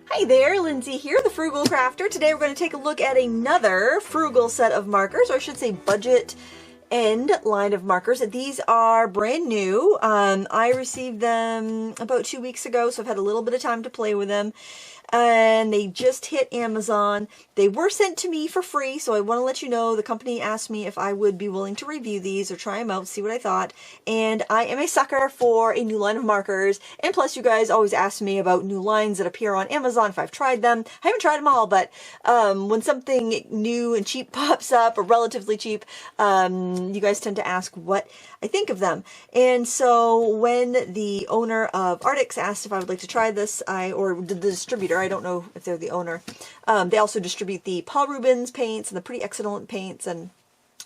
Hi there, Lindsay here, the Frugal Crafter. Today we're going to take a look at another frugal set of markers, or I should say budget end line of markers. These are brand new. I received them about 2 weeks ago, so I've had a little bit of time to play with them. And they just hit Amazon. They were sent to me for free, so I want to let you know the company asked me if I would be willing to review these or try them out, see what I thought. And I am a sucker for a new line of markers. And plus, you guys always ask me about new lines that appear on Amazon if I've tried them. I haven't tried them all, but when something new and cheap pops up, or relatively cheap, you guys tend to ask what I think of them. And so when the owner of Arrtx asked if I would like to try this, or the distributor, I don't know if they're the owner, they also distribute the Paul Rubens paints and the Pretty Excellent paints and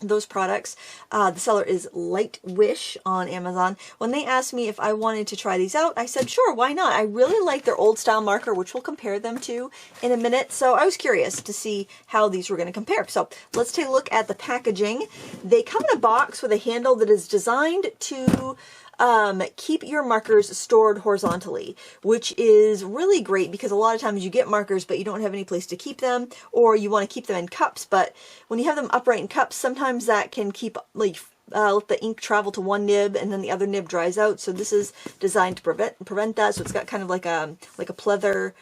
those products. The seller is Light Wish on Amazon. When they asked me if I wanted to try these out, I said, sure, why not? I really like their old style marker, which we'll compare them to in a minute. So I was curious to see how these were going to compare. So let's take a look at the packaging. They come in a box with a handle that is designed to keep your markers stored horizontally, which is really great because a lot of times you get markers but you don't have any place to keep them, or you want to keep them in cups, but when you have them upright in cups, sometimes that can keep let the ink travel to one nib and then the other nib dries out. So this is designed to prevent that. So it's got kind of like a pleather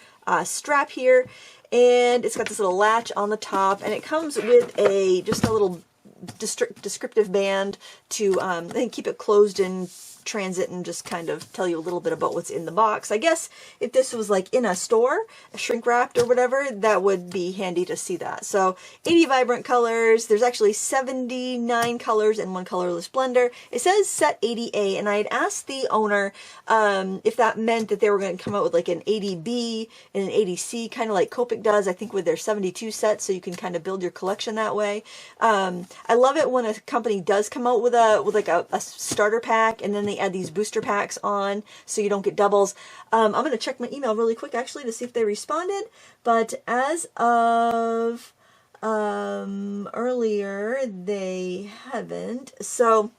strap here, and it's got this little latch on the top, and it comes with just a little descriptive band to keep it closed in transit and just kind of tell you a little bit about what's in the box. I guess if this was like in a store, shrink wrapped or whatever, that would be handy to see that. So 80 vibrant colors. There's actually 79 colors in one colorless blender. It says set 80A, and I had asked the owner if that meant that they were going to come out with like an 80B and an 80C, kind of like Copic does, I think, with their 72 sets, so you can kind of build your collection that way. I love it when a company does come out with a starter pack, and then they add these booster packs on so you don't get doubles. I'm going to check my email really quick actually to see if they responded, but as of earlier they haven't. So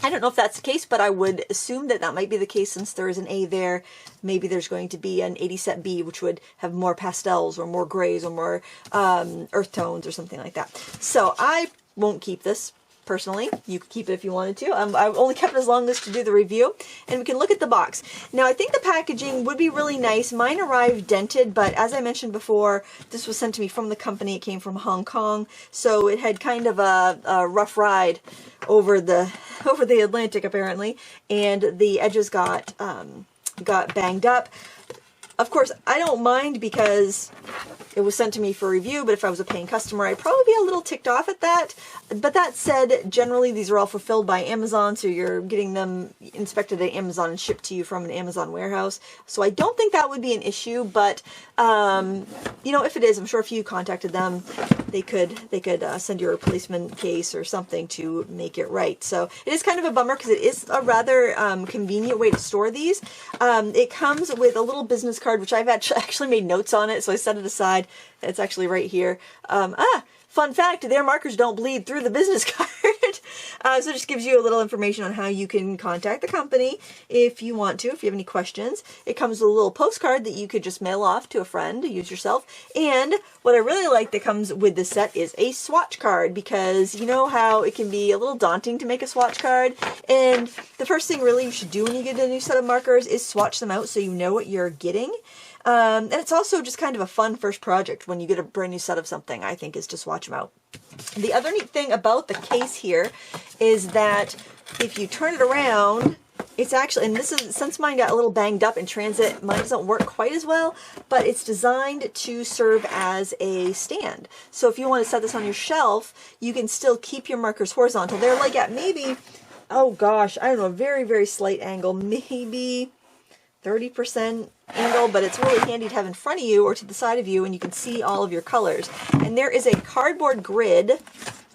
I don't know if that's the case, but I would assume that that might be the case since there is an A there. Maybe there's going to be an 80 set B, which would have more pastels or more grays or more earth tones or something like that. So I won't keep this. Personally, you could keep it if you wanted to. I've only kept it as long as to do the review, and we can look at the box. Now, I think the packaging would be really nice. Mine arrived dented, but as I mentioned before, this was sent to me from the company. It came from Hong Kong, so it had kind of a rough ride over the Atlantic apparently, and the edges got banged up. Of course, I don't mind because it was sent to me for review, but if I was a paying customer, I'd probably be a little ticked off at that. But that said, generally these are all fulfilled by Amazon, so you're getting them inspected at Amazon and shipped to you from an Amazon warehouse. So I don't think that would be an issue, but you know, if it is, I'm sure if you contacted them, they could send you a replacement case or something to make it right. So it is kind of a bummer because it is a rather convenient way to store these. It comes with a little business card, which I've actually made notes on it, so I set it aside. It's actually right here. Fun fact, their markers don't bleed through the business card. So it just gives you a little information on how you can contact the company if you want to, if you have any questions. It comes with a little postcard that you could just mail off to a friend to use yourself. And what I really like that comes with this set is a swatch card, because you know how it can be a little daunting to make a swatch card. And the first thing really you should do when you get a new set of markers is swatch them out so you know what you're getting. And it's also just kind of a fun first project when you get a brand new set of something, I think, is to swatch them out. The other neat thing about the case here is that if you turn it around, it's actually, and this is, since mine got a little banged up in transit, mine doesn't work quite as well, but it's designed to serve as a stand. So if you want to set this on your shelf, you can still keep your markers horizontal. They're like at maybe, oh gosh, I don't know, a very, very slight angle, maybe 30% angle, but it's really handy to have in front of you or to the side of you, and you can see all of your colors. And there is a cardboard grid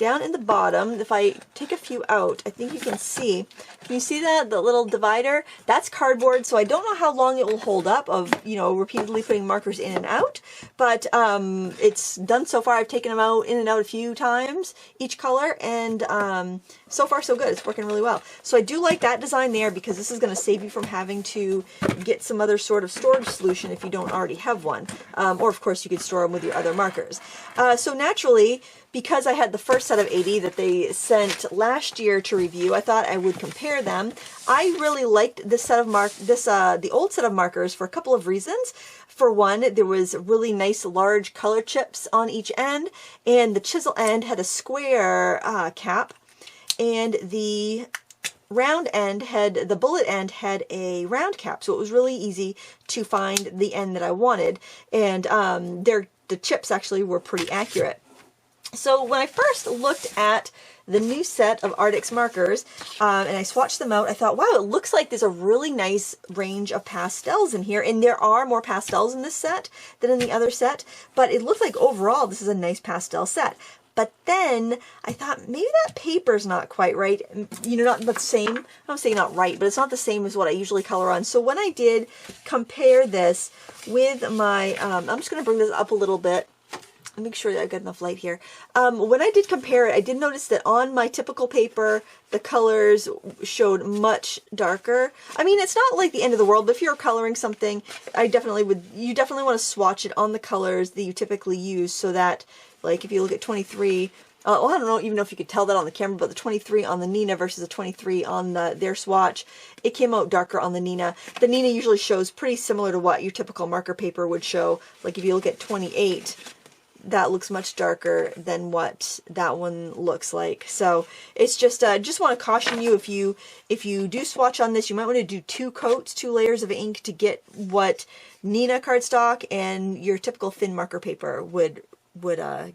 down in the bottom, if I take a few out, I think you can see. Can you see that? The little divider? That's cardboard, so I don't know how long it will hold up of, you know, repeatedly putting markers in and out. But it's done so far. I've taken them out in and out a few times, each color, and so far so good. It's working really well. So I do like that design there because this is going to save you from having to get some other sort of storage solution if you don't already have one. Or of course you could store them with your other markers. So naturally, because I had the first set of 80 that they sent last year to review, I thought I would compare them. I really liked this set of the old set of markers for a couple of reasons. For one, there was really nice large color chips on each end, and the chisel end had a square cap, and the round end the bullet end had a round cap, so it was really easy to find the end that I wanted, and the chips actually were pretty accurate. So when I first looked at the new set of Arrtx markers and I swatched them out, I thought, wow, it looks like there's a really nice range of pastels in here, and there are more pastels in this set than in the other set, but it looked like overall this is a nice pastel set. But then I thought maybe that paper's not quite right, you know, not the same. I'm saying not right, but it's not the same as what I usually color on. So when I did compare this with my, I'm just going to bring this up a little bit. Make sure that I've got enough light here. When I did compare it, I did notice that on my typical paper, the colors showed much darker. I mean, it's not like the end of the world, but if you're coloring something, you definitely want to swatch it on the colors that you typically use so that, like, if you look at 23, well, I don't even know if you could tell that on the camera, but the 23 on the Nina versus the 23 on their swatch, it came out darker on the Nina. The Nina usually shows pretty similar to what your typical marker paper would show. Like if you look at 28, that looks much darker than what that one looks like. So it's just want to caution you, if you do swatch on this, you might want to do 2 coats, 2 layers of ink to get what Nina cardstock and your typical thin marker paper would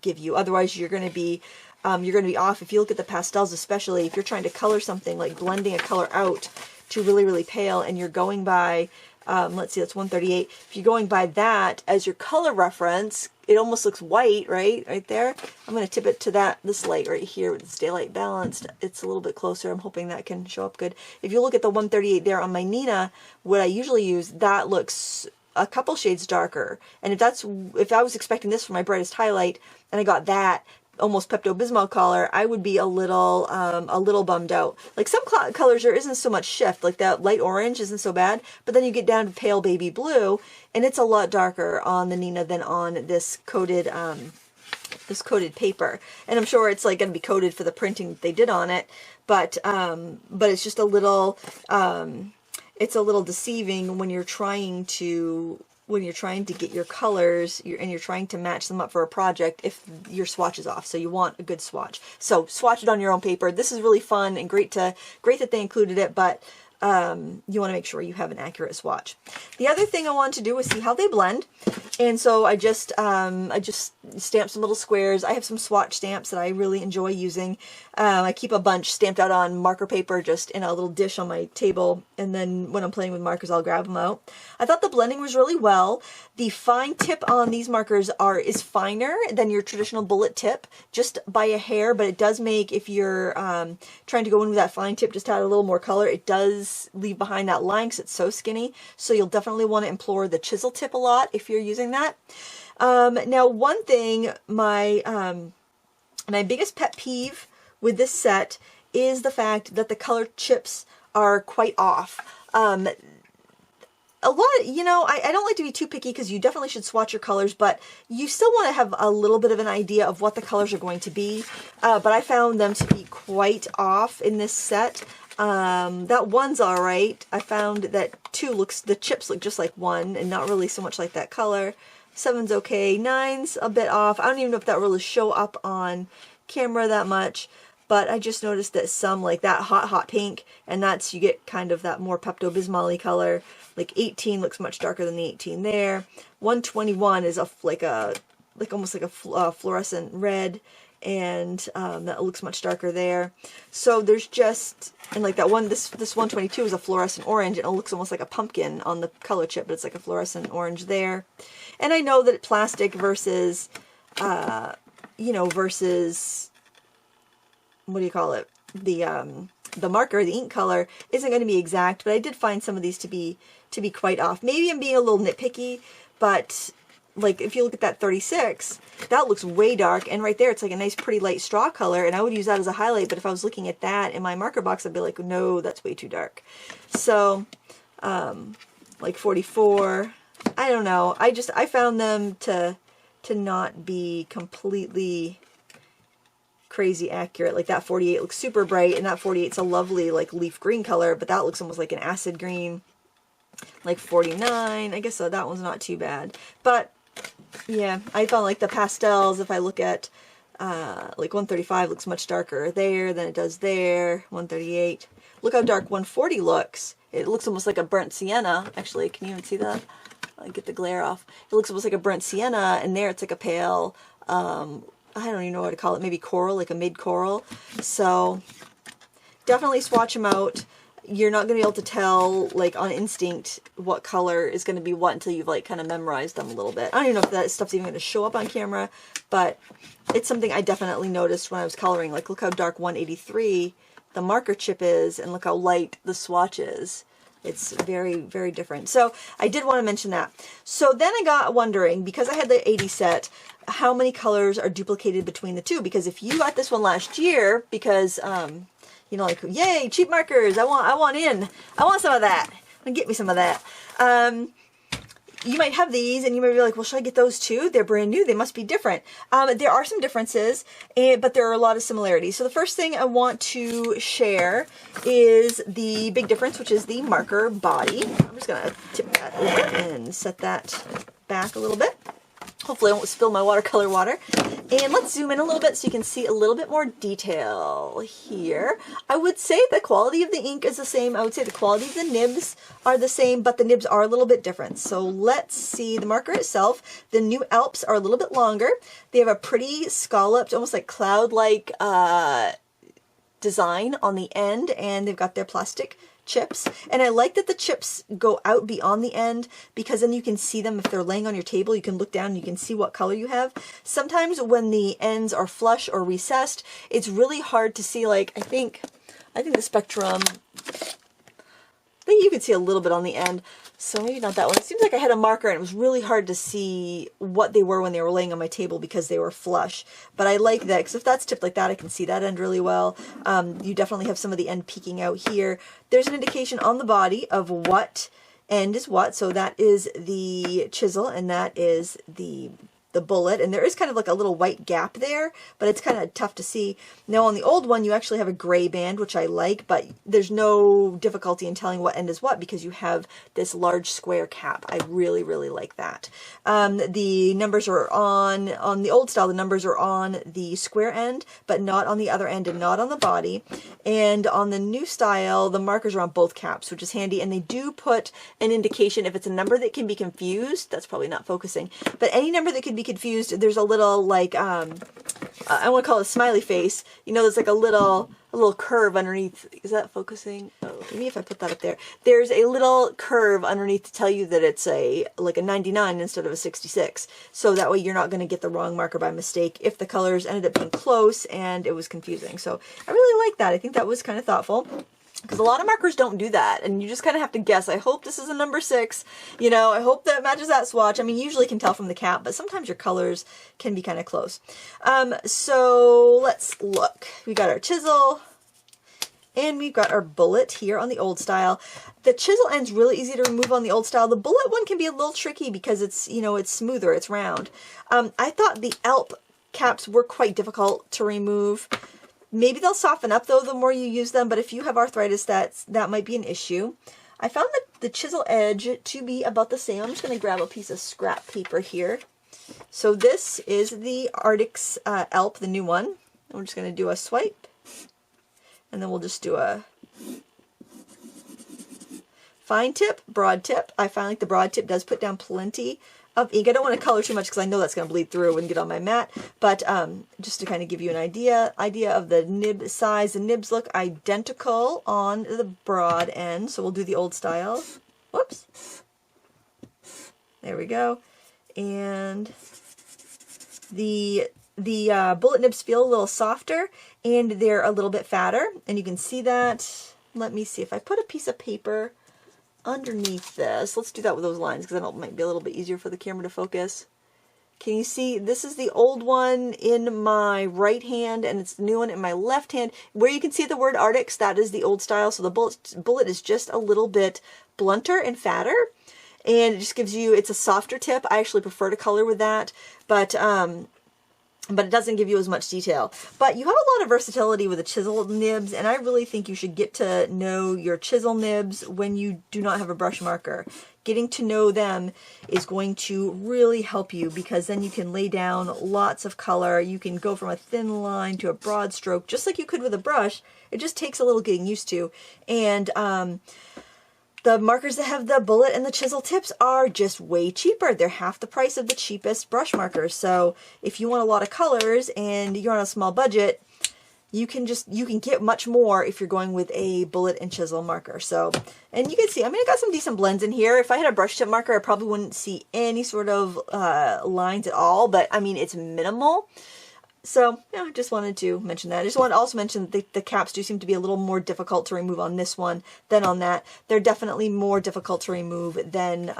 give you. Otherwise you're going to be off. If you look at the pastels, especially if you're trying to color something like blending a color out to really, really pale, and you're going by let's see, that's 138. If you're going by that as your color reference, it almost looks white, right there. I'm going to tip it to this light right here with this daylight balanced. It's a little bit closer. I'm hoping that can show up good. If you look at the 138 there on my Nina, what I usually use, that looks a couple shades darker. And if I was expecting this for my brightest highlight and I got that almost Pepto-Bismol color, I would be a little bummed out. Like some colors there isn't so much shift, like that light orange isn't so bad, but then you get down to pale baby blue and it's a lot darker on the Nina than on this coated paper. And I'm sure it's like going to be coated for the printing that they did on it, but it's just a little it's a little deceiving when you're trying to get your colors and you're trying to match them up for a project if your swatch is off. So you want a good swatch. So swatch it on your own paper. This is really fun and great that they included it, but you want to make sure you have an accurate swatch. The other thing I wanted to do was see how they blend. And so I just stamped some little squares. I have some swatch stamps that I really enjoy using. I keep a bunch stamped out on marker paper just in a little dish on my table, and then when I'm playing with markers I'll grab them out. I thought the blending was really well. The fine tip on these markers is finer than your traditional bullet tip, just by a hair, but it does make, if you're trying to go in with that fine tip just to add a little more color, it does leave behind that line because it's so skinny. So you'll definitely want to employ the chisel tip a lot if you're using that. Now one thing, my biggest pet peeve with this set is the fact that the color chips are quite off. A lot, I don't like to be too picky because you definitely should swatch your colors, but you still want to have a little bit of an idea of what the colors are going to be. But I found them to be quite off in this set. That one's all right. I found that the chips look just like 1 and not really so much like that color. 7's okay. 9's a bit off. I don't even know if that really show up on camera that much, but I just noticed that some, like that hot pink, and you get kind of that more Pepto-Bismol-y color. Like 18 looks much darker than the 18 there. 121 is almost like a fluorescent red, and that looks much darker there. So there's just, and like that one, this 122 is a fluorescent orange, and it looks almost like a pumpkin on the color chip, but it's like a fluorescent orange there. And I know that plastic versus, versus what do you call it? The marker, the ink color, isn't going to be exact, but I did find some of these to be quite off. Maybe I'm being a little nitpicky, but like if you look at that 36, that looks way dark, and right there it's like a nice pretty light straw color, and I would use that as a highlight, but if I was looking at that in my marker box, I'd be like, no, that's way too dark. So like 44, I don't know, I found them to not be completely crazy accurate. Like that 48 looks super bright, and that 48's a lovely like leaf green color, but that looks almost like an acid green. Like 49, I guess so, that one's not too bad. But yeah, I found like the pastels, if I look at like 135 looks much darker there than it does there. 138, look how dark 140 looks. It looks almost like a burnt sienna. Actually, can you even see that? I'll get the glare off. It looks almost like a burnt sienna, and there it's like a pale I don't even know what to call it, maybe coral, like a mid-coral. So definitely swatch them out. You're not going to be able to tell, like, on instinct what color is going to be what until you've, like, kind of memorized them a little bit. I don't even know if that stuff's even going to show up on camera, but it's something I definitely noticed when I was coloring. Like, look how dark 183 the marker chip is, and look how light the swatch is. It's very, very different. So I did want to mention that. So then I got wondering, because I had the 80 set, how many colors are duplicated between the two? Because if you got this one last year, because, you know, like, yay, cheap markers, I want some of that. Get me some of that. You might have these, and you might be like, well, should I get those too? They're brand new. They must be different. There are some differences, but there are a lot of similarities. So the first thing I want to share is the big difference, which is the marker body. I'm just going to tip that over and set that back a little bit. Hopefully I won't spill my watercolor water. And let's zoom in a little bit so you can see a little bit more detail here. I would say the quality of the ink is the same. I would say the quality of the nibs are the same, but the nibs are a little bit different. So let's see the marker itself. The new Alps are a little bit longer. They have a pretty scalloped, almost like cloud-like design on the end, and they've got their plastic chips, and I like that the chips go out beyond the end, because then you can see them if they're laying on your table. You can look down and you can see what color you have. Sometimes when the ends are flush or recessed, it's really hard to see. Like I think the spectrum, I think you can see a little bit on the end, so maybe not that one. It seems like I had a marker and it was really hard to see what they were when they were laying on my table because they were flush. But I like that, because if that's tipped like that, I can see that end really well. You definitely have some of the end peeking out here. There's an indication on the body of what end is what. So that is the chisel, and that is the bullet, and there is kind of like a little white gap there, but it's kind of tough to see. Now on the old one you actually have a gray band, which I like, but there's no difficulty in telling what end is what because you have this large square cap. I really, really like that. The numbers are on the old style, the numbers are on the square end, but not on the other end and not on the body. And on the new style, the markers are on both caps, which is handy, and they do put an indication if it's a number that can be confused. That's probably not focusing, but any number that could be confused, there's a little like I want to call it a smiley face. You know, there's like a little curve underneath. Is that focusing? Oh, maybe if I put that up there. There's a little curve underneath to tell you that it's like a 99 instead of a 66. So that way you're not going to get the wrong marker by mistake if the colors ended up being close and it was confusing. So I really like that. I think that was kind of thoughtful, because a lot of markers don't do that, and you just kind of have to guess. I hope this is a number 6. You know, I hope that matches that swatch. I mean, you usually can tell from the cap, but sometimes your colors can be kind of close. So let's look. We got our chisel, and we've got our bullet here on the old style. The chisel end's really easy to remove on the old style. The bullet one can be a little tricky because it's, you know, it's smoother, it's round. I thought the Alp caps were quite difficult to remove. Maybe they'll soften up though the more you use them, but if you have arthritis, that might be an issue. I found the chisel edge to be about the same. I'm just going to grab a piece of scrap paper here. So this is the Arrtx Alp, the new one. And we're just going to do a swipe, and then we'll just do a fine tip, broad tip. I find like the broad tip does put down plenty of ink. I don't want to color too much because I know that's going to bleed through and get on my mat, but just to kind of give you an idea of the nib size. The nibs look identical on the broad end, so we'll do the old style. Whoops. There we go. And the the bullet nibs feel a little softer and they're a little bit fatter, and you can see that. Let me see if I put a piece of paper underneath this. Let's do that with those lines because that might be a little bit easier for the camera to focus. Can you see, this is the old one in my right hand and it's the new one in my left hand. Where you can see the word Arrtx, that is the old style. So the bullet is just a little bit blunter and fatter. And it just gives you, it's a softer tip. I actually prefer to color with that, but it doesn't give you as much detail. But you have a lot of versatility with the chisel nibs, and I really think you should get to know your chisel nibs when you do not have a brush marker. Getting to know them is going to really help you because then you can lay down lots of color. You can go from a thin line to a broad stroke, just like you could with a brush. It just takes a little getting used to. And the markers that have the bullet and the chisel tips are just way cheaper. They're half the price of the cheapest brush markers. So if you want a lot of colors and you're on a small budget, you can get much more if you're going with a bullet and chisel marker. So, and you can see, I mean, I got some decent blends in here. If I had a brush tip marker, I probably wouldn't see any sort of lines at all, but I mean, it's minimal. So, yeah, I just wanted to mention that. I just wanted to also mention that the caps do seem to be a little more difficult to remove on this one than on that. They're definitely more difficult to remove than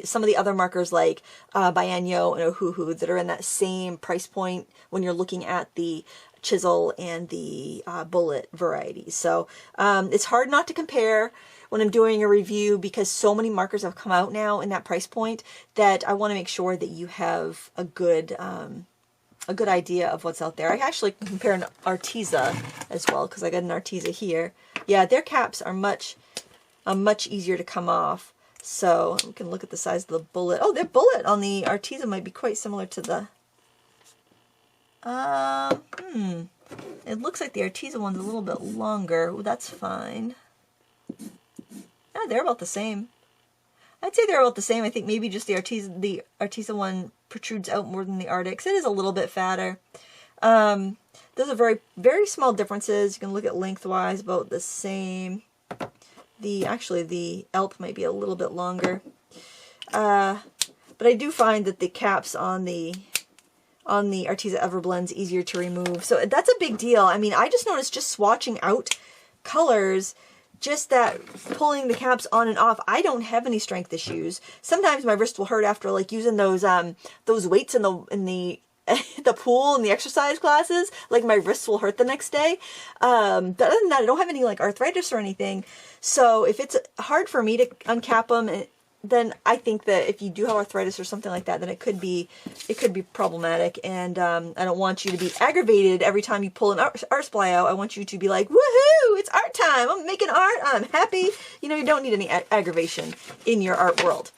some of the other markers like Bienyo and Ohuhu that are in that same price point when you're looking at the chisel and the bullet varieties. So it's hard not to compare when I'm doing a review because so many markers have come out now in that price point that I want to make sure that you have a good idea of what's out there. I actually compare an Arrtx as well because I got an Arrtx here. Yeah, their caps are much easier to come off. So we can look at the size of the bullet. Oh, their bullet on the Arrtx might be quite similar to the it looks like the Arrtx one's a little bit longer. Well, that's fine. Yeah, they're about the same. I'd say they're about the same. I think maybe just the Arrtx one protrudes out more than the Arrtx. It is a little bit fatter. Those are very, very small differences. You can look at lengthwise, about the same. Actually, the Alp might be a little bit longer. But I do find that the caps on the Arrtx Everblend's easier to remove. So that's a big deal. I mean, I just noticed just swatching out colors, just that pulling the caps on and off, I don't have any strength issues. Sometimes my wrist will hurt after like using those weights in the the pool and the exercise classes. Like my wrists will hurt the next day. But other than that, I don't have any like arthritis or anything. So if it's hard for me to uncap them, then I think that if you do have arthritis or something like that, then it could be problematic. And I don't want you to be aggravated every time you pull an art supply out. I want you to be like, woohoo, it's art time. I'm making art. I'm happy. You know, you don't need any aggravation in your art world.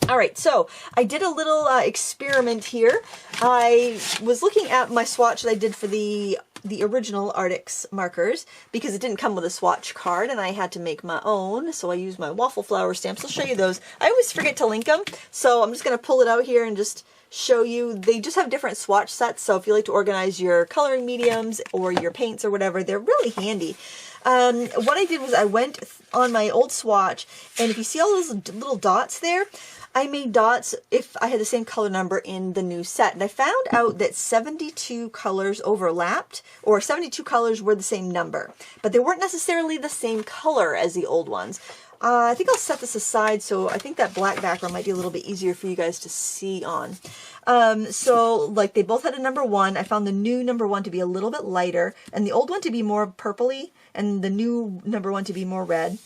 All right, so I did a little experiment here. I was looking at my swatch that I did for the original Arrtx markers because it didn't come with a swatch card and I had to make my own. So I used my waffle flower stamps. I'll show you those. I always forget to link them. So I'm just going to pull it out here and just show you. They just have different swatch sets. So if you like to organize your coloring mediums or your paints or whatever, they're really handy. What I did was I went on my old swatch, and if you see all those little dots there, I made dots if I had the same color number in the new set. And I found out that 72 colors overlapped, or 72 colors were the same number, but they weren't necessarily the same color as the old ones. I think I'll set this aside, so I think that black background might be a little bit easier for you guys to see on. So like they both had a number 1. I found the new number 1 to be a little bit lighter, and the old one to be more purpley, and the new number 1 to be more red.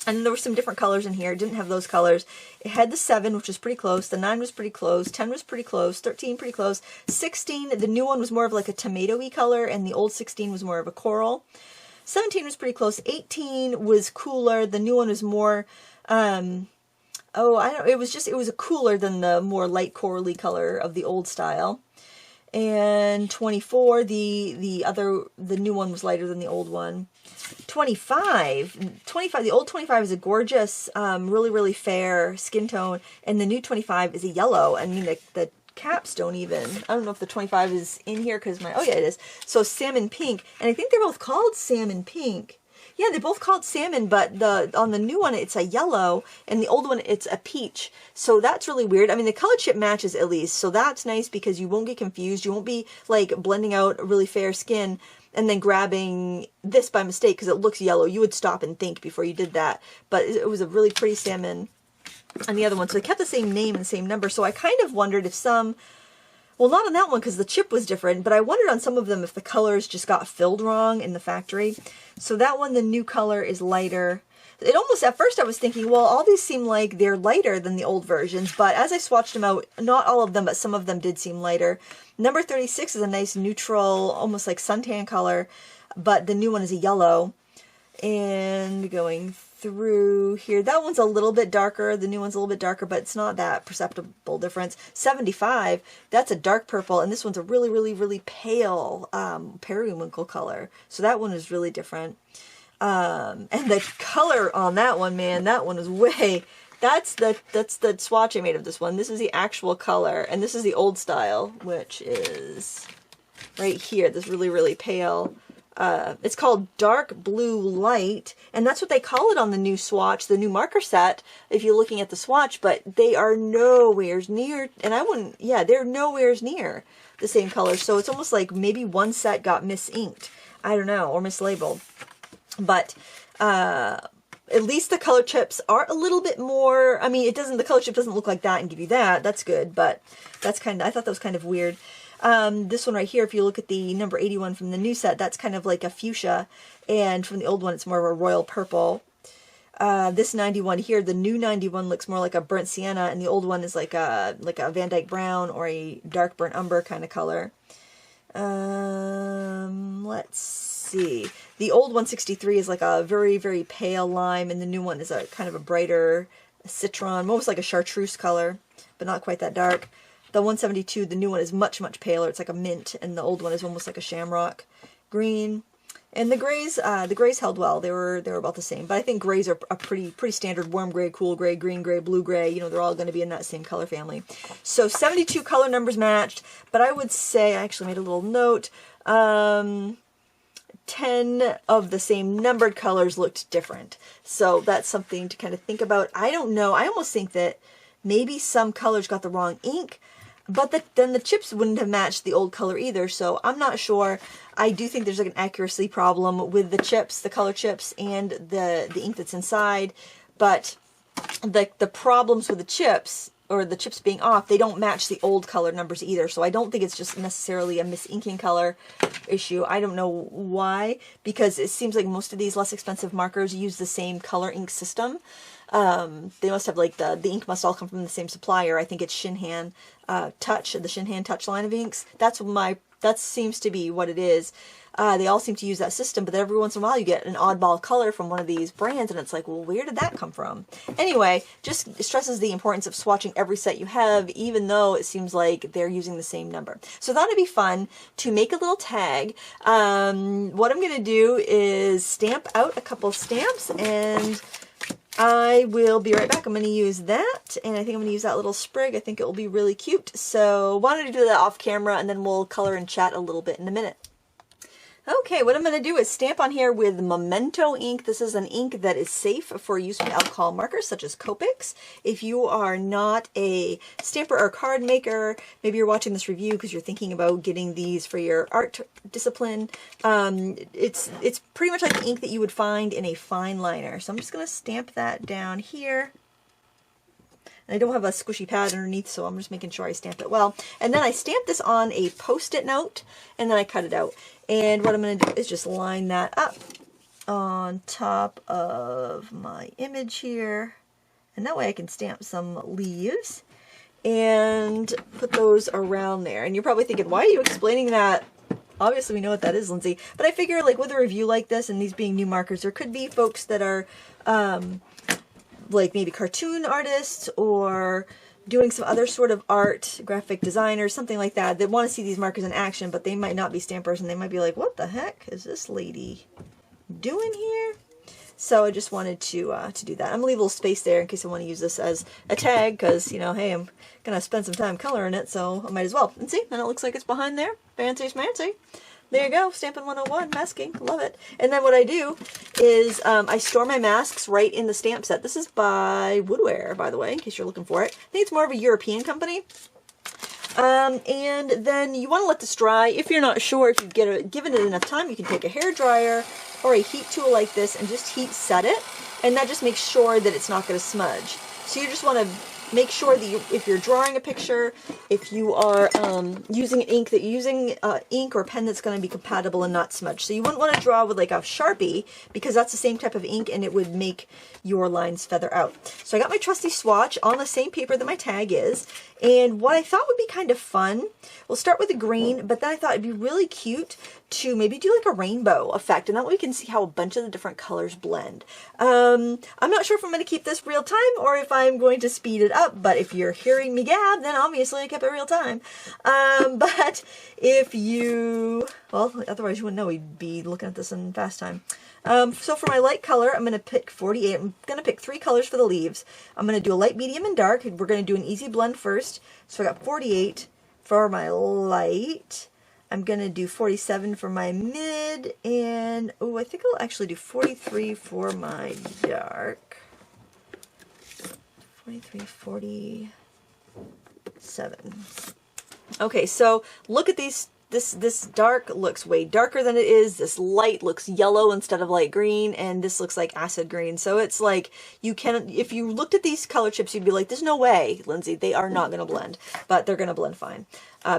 And there were some different colors in here. It didn't have those colors. It had the 7, which was pretty close. The 9 was pretty close. 10 was pretty close. 13 pretty close. 16, the new one was more of like a tomato-y color, and the old 16 was more of a coral. 17 was pretty close. 18 was cooler. The new one was more, it was a cooler than the more light corally color of the old style. And 24, the new one was lighter than the old one. 25, the old 25 is a gorgeous, really, really fair skin tone, and the new 25 is a yellow. I mean, the caps don't even, I don't know if the 25 is in here because oh yeah, it is. So salmon pink, and I think they're both called salmon pink. Yeah, they both called salmon, but on the new one it's a yellow, and the old one it's a peach. So that's really weird. I mean, the color chip matches at least, so that's nice because you won't get confused. You won't be like blending out a really fair skin and then grabbing this by mistake because it looks yellow. You would stop and think before you did that. But it was a really pretty salmon on the other one. So they kept the same name and same number. So I kind of wondered if some, well, not on that one because the chip was different, but I wondered on some of them if the colors just got filled wrong in the factory. So that one, the new color is lighter. It almost, at first I was thinking, well, all these seem like they're lighter than the old versions, but as I swatched them out, not all of them, but some of them did seem lighter. Number 36 is a nice neutral, almost like suntan color, but the new one is a yellow. And going through here, that one's a little bit darker, the new one's a little bit darker, but it's not that perceptible difference. 75, that's a dark purple, and this one's a really, really, really pale periwinkle color. So that one is really different. And the color on that one, man, that one is way, that's the swatch I made of this one. This is the actual color, and this is the old style, which is right here, this really, really pale. It's called Dark Blue Light, and that's what they call it on the new swatch, the new marker set, if you're looking at the swatch, but they are nowheres near, and I wouldn't, yeah, they're nowheres near the same color, so it's almost like maybe one set got misinked, I don't know, or mislabeled, but, at least the color chips are a little bit more, I mean, the color chip doesn't look like that and give you that, that's good, but that's kind of, I thought that was kind of weird. This one right here, if you look at the number 81 from the new set, that's kind of like a fuchsia, and from the old one, it's more of a royal purple. This 91 here, the new 91 looks more like a burnt sienna, and the old one is like a Van Dyke brown or a dark burnt umber kind of color. Let's see. The old 163 is like a very, very pale lime, and the new one is a kind of a brighter citron, almost like a chartreuse color, but not quite that dark. The 172, the new one is much, much paler. It's like a mint, and the old one is almost like a shamrock green. And the grays held well. They were about the same. But I think grays are a pretty standard warm gray, cool gray, green gray, blue gray. You know, they're all going to be in that same color family. So 72 color numbers matched. But I would say, I actually made a little note, 10 of the same numbered colors looked different. So that's something to kind of think about. I don't know. I almost think that maybe some colors got the wrong ink, but then the chips wouldn't have matched the old color either, so I'm not sure. I do think there's like an accuracy problem with the chips, the color chips, and the ink that's inside, but the problems with the chips, or the chips being off, they don't match the old color numbers either, so I don't think it's just necessarily a misinking color issue. I don't know why, because it seems like most of these less expensive markers use the same color ink system. They must have, like, the ink must all come from the same supplier. I think it's Shinhan Touch, the Shinhan Touch line of inks. That seems to be what it is. They all seem to use that system, but then every once in a while you get an oddball color from one of these brands, and it's like, well, where did that come from? Anyway, just stresses the importance of swatching every set you have, even though it seems like they're using the same number. So I thought it'd be fun to make a little tag. What I'm going to do is stamp out a couple stamps, and I will be right back. I'm going to use that, and I think I'm going to use that little sprig. I think it will be really cute. So why don't I do that off camera, and then we'll color and chat a little bit in a minute. Okay, what I'm going to do is stamp on here with Memento ink. This is an ink that is safe for use with alcohol markers such as Copics. If you are not a stamper or card maker, maybe you're watching this review because you're thinking about getting these for your art discipline, it's pretty much like the ink that you would find in a fine liner. So I'm just going to stamp that down here. And I don't have a squishy pad underneath, so I'm just making sure I stamp it well. And then I stamp this on a Post-it note, and then I cut it out. And what I'm going to do is just line that up on top of my image here. And that way I can stamp some leaves and put those around there. And you're probably thinking, why are you explaining that? Obviously we know what that is, Lindsay. But I figure, like, with a review like this and these being new markers, there could be folks that are like maybe cartoon artists or doing some other sort of art, graphic designers, something like that, that want to see these markers in action, but they might not be stampers, and they might be like, what the heck is this lady doing here? So I just wanted to do that. I'm going to leave a little space there in case I want to use this as a tag, because, you know, hey, I'm going to spend some time coloring it, so I might as well. And see, then it looks like it's behind there. Fancy schmancy. There you go, Stampin' 101, masking, love it. And then what I do is I store my masks right in the stamp set. This is by Woodware, by the way, in case you're looking for it. I think it's more of a European company. And then you want to let this dry. If you're not sure, if you've given it enough time, you can take a hair dryer or a heat tool like this and just heat set it. And that just makes sure that it's not going to smudge. So you just want to make sure that if you're drawing a picture, if you are using ink, that you're using ink or pen that's going to be compatible and not smudge. So you wouldn't want to draw with like a Sharpie, because that's the same type of ink and it would make your lines feather out. So I got my trusty swatch on the same paper that my tag is. And what I thought would be kind of fun, we'll start with the green, but then I thought it'd be really cute to maybe do like a rainbow effect, and that way we can see how a bunch of the different colors blend. I'm not sure if I'm going to keep this real time or if I'm going to speed it up, but if you're hearing me gab, then obviously I kept it real time. But if you, well, otherwise you wouldn't know, we'd be looking at this in fast time. So for my light color, I'm going to pick 48. I'm going to pick 3 colors for the leaves. I'm going to do a light, medium, and dark. We're going to do an easy blend first. So I got 48 for my light. I'm going to do 47 for my mid. And, oh, I think I'll actually do 43 for my dark. 43, 47. Okay, so look at these. This dark looks way darker than it is. This light looks yellow instead of light green, and this looks like acid green. So it's like, you can, if you looked at these color chips, you'd be like, there's no way, Lindsay, they are not going to blend. But they're going to blend fine,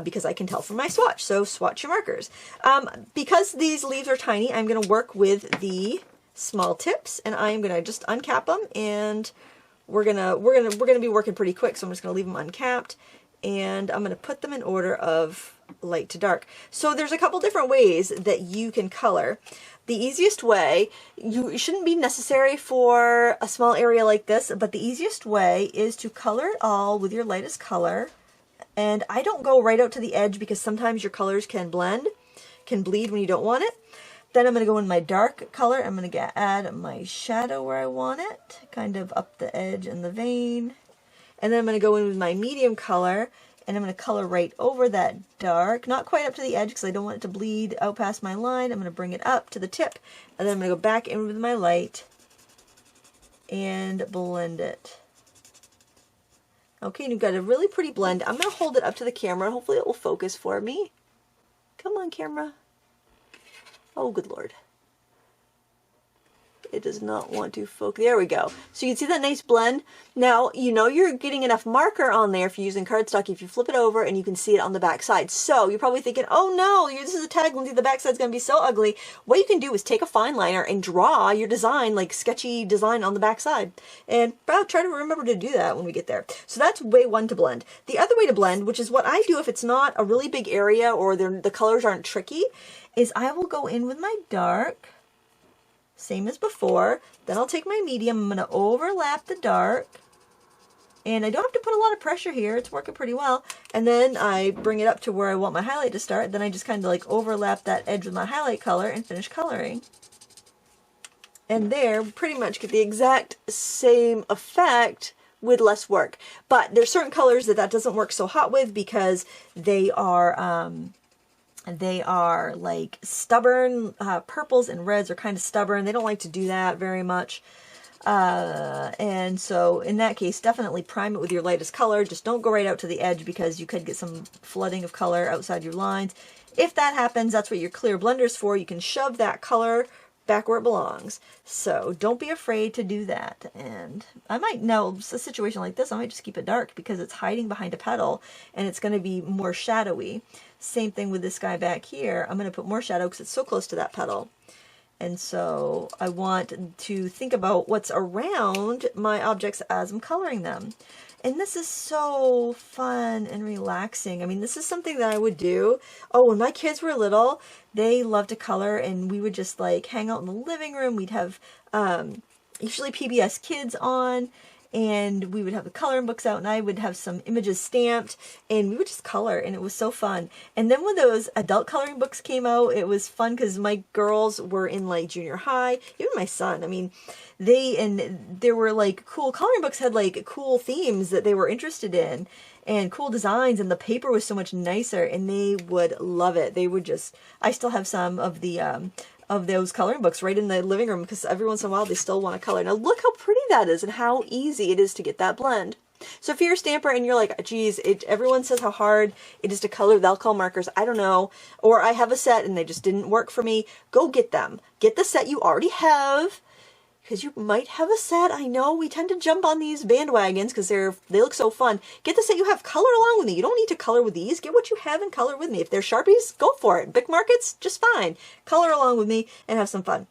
because I can tell from my swatch. So swatch your markers. Because these leaves are tiny, I'm going to work with the small tips, and I'm going to just uncap them, and we're gonna be working pretty quick. So I'm just going to leave them uncapped, and I'm going to put them in order of light to dark. So there's a couple different ways that you can color. The easiest way, it shouldn't be necessary for a small area like this, but the easiest way is to color it all with your lightest color. And I don't go right out to the edge, because sometimes your colors can bleed when you don't want it. Then I'm going to go in my dark color. I'm going to add my shadow where I want it, kind of up the edge and the vein. And then I'm going to go in with my medium color, and I'm going to color right over that dark, not quite up to the edge because I don't want it to bleed out past my line. I'm going to bring it up to the tip, and then I'm going to go back in with my light and blend it. Okay, and you've got a really pretty blend. I'm going to hold it up to the camera. Hopefully it will focus for me. Come on, camera. Oh, good Lord. It does not want to focus. There we go. So you can see that nice blend. Now, you know you're getting enough marker on there if you're using cardstock, if you flip it over and you can see it on the back side. So you're probably thinking, oh no, this is a tag, Lindsay, the back side's going to be so ugly. What you can do is take a fine liner and draw your design, like sketchy design on the back side. And I'll try to remember to do that when we get there. So that's way one to blend. The other way to blend, which is what I do if it's not a really big area or the colors aren't tricky, is I will go in with my dark, same as before. Then I'll take my medium, I'm going to overlap the dark, and I don't have to put a lot of pressure here, it's working pretty well. And then I bring it up to where I want my highlight to start, then I just kind of like overlap that edge with my highlight color and finish coloring. And there, we pretty much get the exact same effect with less work. But there's certain colors that doesn't work so hot with, because they are like stubborn. Purples and reds are kind of stubborn. They don't like to do that very much. And so in that case, definitely prime it with your lightest color. Just don't go right out to the edge, because you could get some flooding of color outside your lines. If that happens, that's what your clear blender's for. You can shove that color back where it belongs. So don't be afraid to do that. And I might, now a situation like this, I might just keep it dark because it's hiding behind a petal and it's going to be more shadowy. Same thing with this guy back here. I'm going to put more shadow because it's so close to that petal. And so I want to think about what's around my objects as I'm coloring them. And this is so fun and relaxing. I mean, this is something that I would do. Oh, when my kids were little, they loved to color, and we would just like hang out in the living room. We'd have usually PBS Kids on, and we would have the coloring books out, and I would have some images stamped, and we would just color, and it was so fun. And then when those adult coloring books came out, it was fun because my girls were in like junior high, even my son. I mean, there were like cool coloring books, had like cool themes that they were interested in and cool designs, and the paper was so much nicer, and they would love it. They would just, I still have some of the of those coloring books right in the living room because every once in a while they still want to color. Now look how pretty that is and how easy it is to get that blend. So if you're a stamper and you're like, geez, everyone says how hard it is to color with alcohol markers, I don't know, or I have a set and they just didn't work for me, go get them. Get the set you already have, because you might have a set. I know we tend to jump on these bandwagons because they look so fun. Get the set you have, color along with me. You don't need to color with these. Get what you have and color with me. If they're Sharpies, go for it. Bic markets, just fine. Color along with me and have some fun.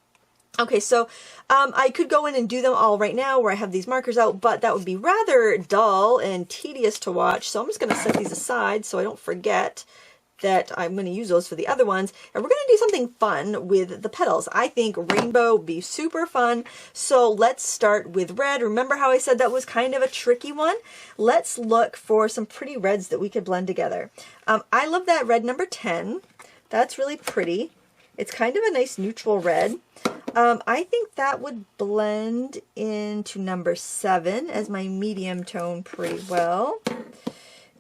Okay, so I could go in and do them all right now where I have these markers out, but that would be rather dull and tedious to watch. So I'm just going to set these aside so I don't forget that I'm going to use those for the other ones. And we're going to do something fun with the petals. I think rainbow would be super fun. So let's start with red. Remember how I said that was kind of a tricky one? Let's look for some pretty reds that we could blend together. I love that red number 10. That's really pretty. It's kind of a nice neutral red. I think that would blend into number 7 as my medium tone pretty well.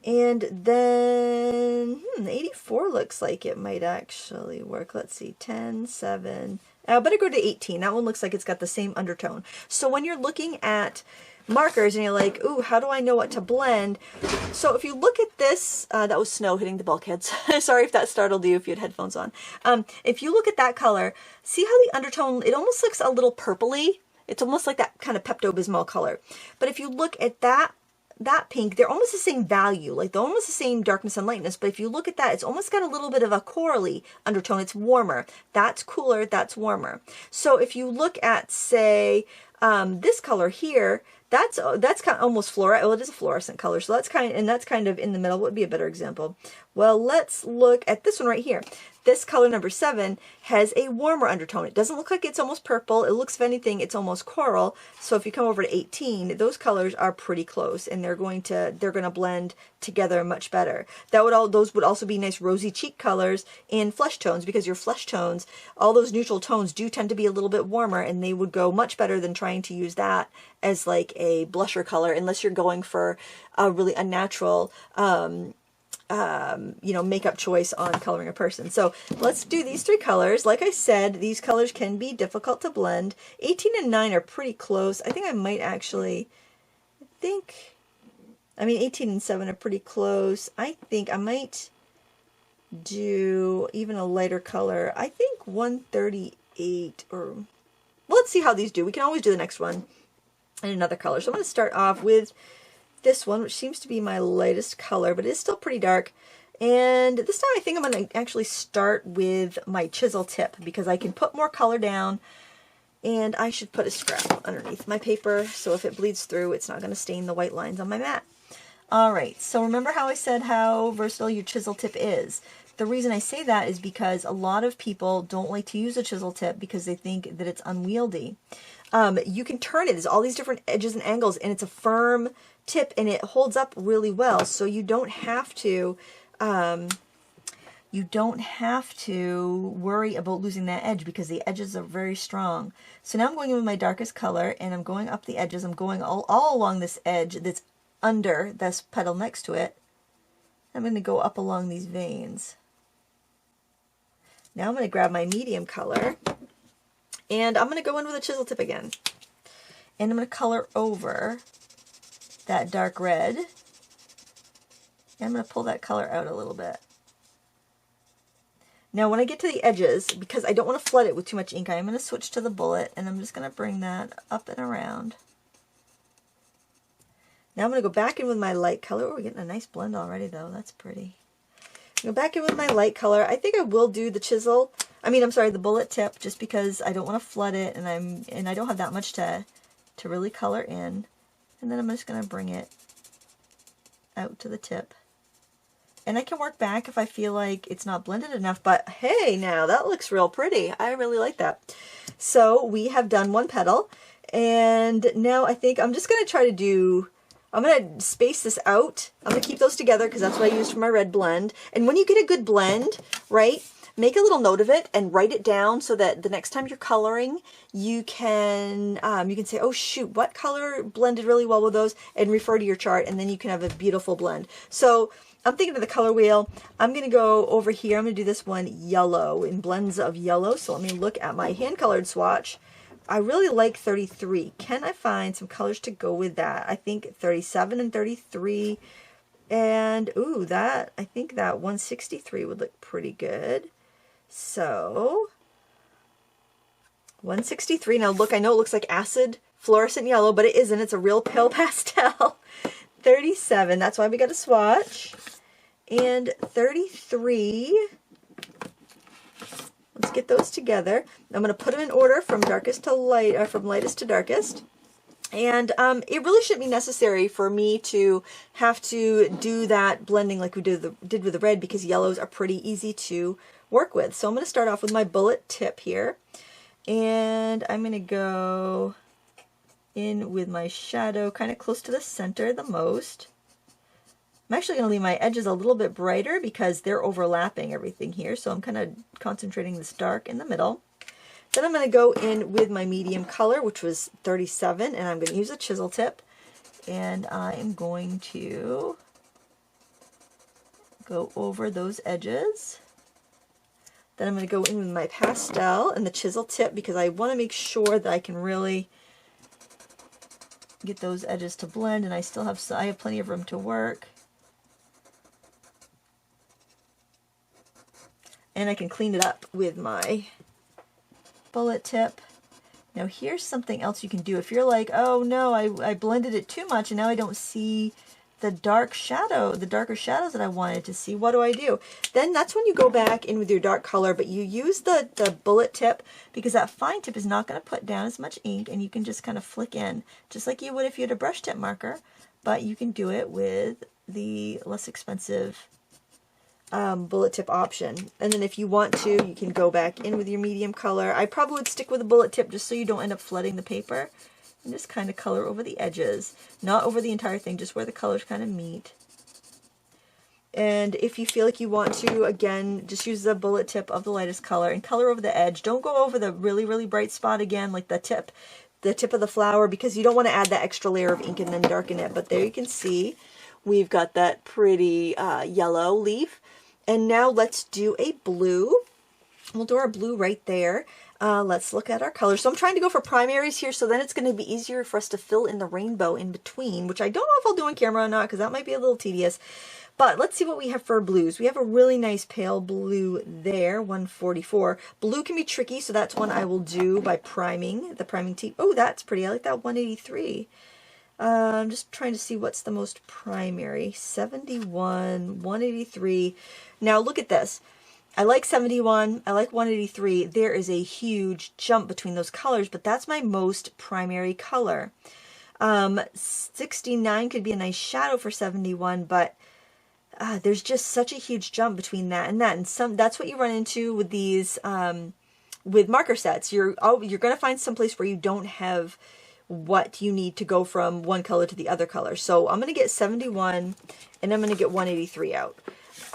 And then 84 looks like it might actually work. Let's see, 10, 7. I better go to 18. That one looks like it's got the same undertone. So when you're looking at markers and you're like, ooh, how do I know what to blend? So if you look at this, that was snow hitting the bulkheads. Sorry if that startled you if you had headphones on. If you look at that color, see how the undertone, it almost looks a little purpley. It's almost like that kind of Pepto-Bismol color. But if you look at that pink, they're almost the same value, like they're almost the same darkness and lightness, but if you look at that, it's almost got a little bit of a corally undertone. It's warmer. That's cooler, that's warmer. So if you look at, say, this color here, that's kind of almost fluorescent. Well, it is a fluorescent color, so that's kind of in the middle. What would be a better example? Well, let's look at this one right here. This color number 7 has a warmer undertone. It doesn't look like it's almost purple. It looks, if anything, it's almost coral. So if you come over to 18, those colors are pretty close, and they're going to blend together much better. Those would also be nice rosy cheek colors in flesh tones, because your flesh tones, all those neutral tones do tend to be a little bit warmer, and they would go much better than trying to use that as like a blusher color, unless you're going for a really unnatural makeup choice on coloring a person. So let's do these 3 colors. Like I said, these colors can be difficult to blend. 18 and 9 are pretty close. I think I might actually, 18 and 7 are pretty close. I think I might do even a lighter color. I think 138, or well, let's see how these do. We can always do the next one in another color. So I'm going to start off with this one, which seems to be my lightest color, but it is still pretty dark. And this time I think I'm going to actually start with my chisel tip, because I can put more color down, and I should put a scrap underneath my paper so if it bleeds through, it's not going to stain the white lines on my mat. Alright, so remember how I said how versatile your chisel tip is. The reason I say that is because a lot of people don't like to use a chisel tip because they think that it's unwieldy. You can turn it. There's all these different edges and angles, and it's a firm tip, and it holds up really well, so you don't have to worry about losing that edge, because the edges are very strong. So now I'm going in with my darkest color, and I'm going up the edges. I'm going all along this edge that's under this petal next to it. I'm going to go up along these veins. Now I'm going to grab my medium color, and I'm going to go in with a chisel tip again, and I'm going to color over that dark red. And I'm going to pull that color out a little bit. Now when I get to the edges, because I don't want to flood it with too much ink, I'm going to switch to the bullet, and I'm just going to bring that up and around. Now I'm going to go back in with my light color. Oh, we're getting a nice blend already though. That's pretty. Go back in with my light color. I think I will do the chisel. The bullet tip, just because I don't want to flood it, and I don't have that much to really color in. And then I'm just going to bring it out to the tip. And I can work back if I feel like it's not blended enough, but hey, now that looks real pretty. I really like that. So we have done one petal, And now I think I'm just going to try to do, I'm going to space this out. I'm going to keep those together because that's what I used for my red blend. And when you get a good blend, right, make a little note of it and write it down so that the next time you're coloring, you can say, oh shoot, what color blended really well with those, and refer to your chart, and then you can have a beautiful blend. So I'm thinking of the color wheel. I'm going to go over here. I'm going to do this one yellow, in blends of yellow. So let me look at my hand colored swatch. I really like 33. Can I find some colors to go with that? I think 37 and 33. And, ooh, that, I think that 163 would look pretty good. So, 163. Now look, I know it looks like acid fluorescent yellow, but it isn't. It's a real pale pastel. 37. That's why we got a swatch. And 33. Let's get those together. I'm going to put them in order from darkest to light, or from lightest to darkest. And it really shouldn't be necessary for me to have to do that blending like we did with the red, because yellows are pretty easy to work with. So I'm going to start off with my bullet tip here. And I'm going to go in with my shadow kind of close to the center the most. I'm actually going to leave my edges a little bit brighter because they're overlapping everything here. So I'm kind of concentrating this dark in the middle. Then I'm going to go in with my medium color, which was 37, and I'm going to use a chisel tip. And I am going to go over those edges. Then I'm going to go in with my pastel and the chisel tip because I want to make sure that I can really get those edges to blend, and I have plenty of room to work. And I can clean it up with my bullet tip. Now here's something else you can do. If you're like, oh no, I blended it too much and now I don't see the darker shadows that I wanted to see, what do I do? Then that's when you go back in with your dark color, but you use the bullet tip, because that fine tip is not going to put down as much ink, and you can just kind of flick in, just like you would if you had a brush tip marker, but you can do it with the less expensive bullet tip option. And then if you want to, you can go back in with your medium color. I probably would stick with a bullet tip just so you don't end up flooding the paper, and just kind of color over the edges, not over the entire thing, just where the colors kind of meet. And if you feel like you want to, again, just use the bullet tip of the lightest color and color over the edge. Don't go over the really, really bright spot again, like the tip of the flower, because you don't want to add that extra layer of ink and then darken it. But there you can see we've got that pretty yellow leaf. And now let's do a blue. We'll do our blue right there. Let's look at our colors. So I'm trying to go for primaries here, so then it's going to be easier for us to fill in the rainbow in between, which I don't know if I'll do on camera or not, because that might be a little tedious. But let's see what we have for blues. We have a really nice pale blue there, 144. Blue can be tricky, so that's one I will do by priming, the priming tip. Oh, that's pretty. I like that 183. I'm just trying to see what's the most primary. 71, 183. Now look at this. I like 71, I like 183. There is a huge jump between those colors, but that's my most primary color. 69 could be a nice shadow for 71, but there's just such a huge jump between that and that. And that's what you run into with these, with marker sets. You're going to find some place where you don't have what you need to go from one color to the other color. So I'm going to get 71 and I'm going to get 183 out.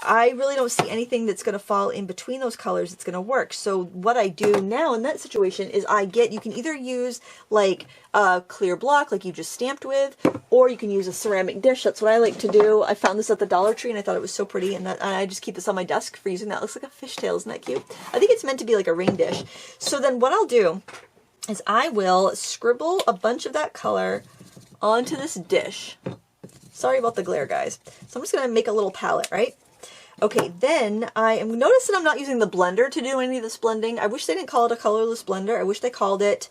I really don't see anything that's going to fall in between those colors that's going to work. So what I do now in that situation is you can either use like a clear block like you just stamped with, or you can use a ceramic dish. That's what I like to do. I found this at the Dollar Tree and I thought it was so pretty, and I just keep this on my desk for using that. It looks like a fishtail. Isn't that cute? I think it's meant to be like a rain dish. So then what I'll do is I will scribble a bunch of that color onto this dish. Sorry about the glare, guys. So I'm just going to make a little palette, right? Okay, then notice that I'm not using the blender to do any of this blending. I wish they didn't call it a colorless blender. I wish they called it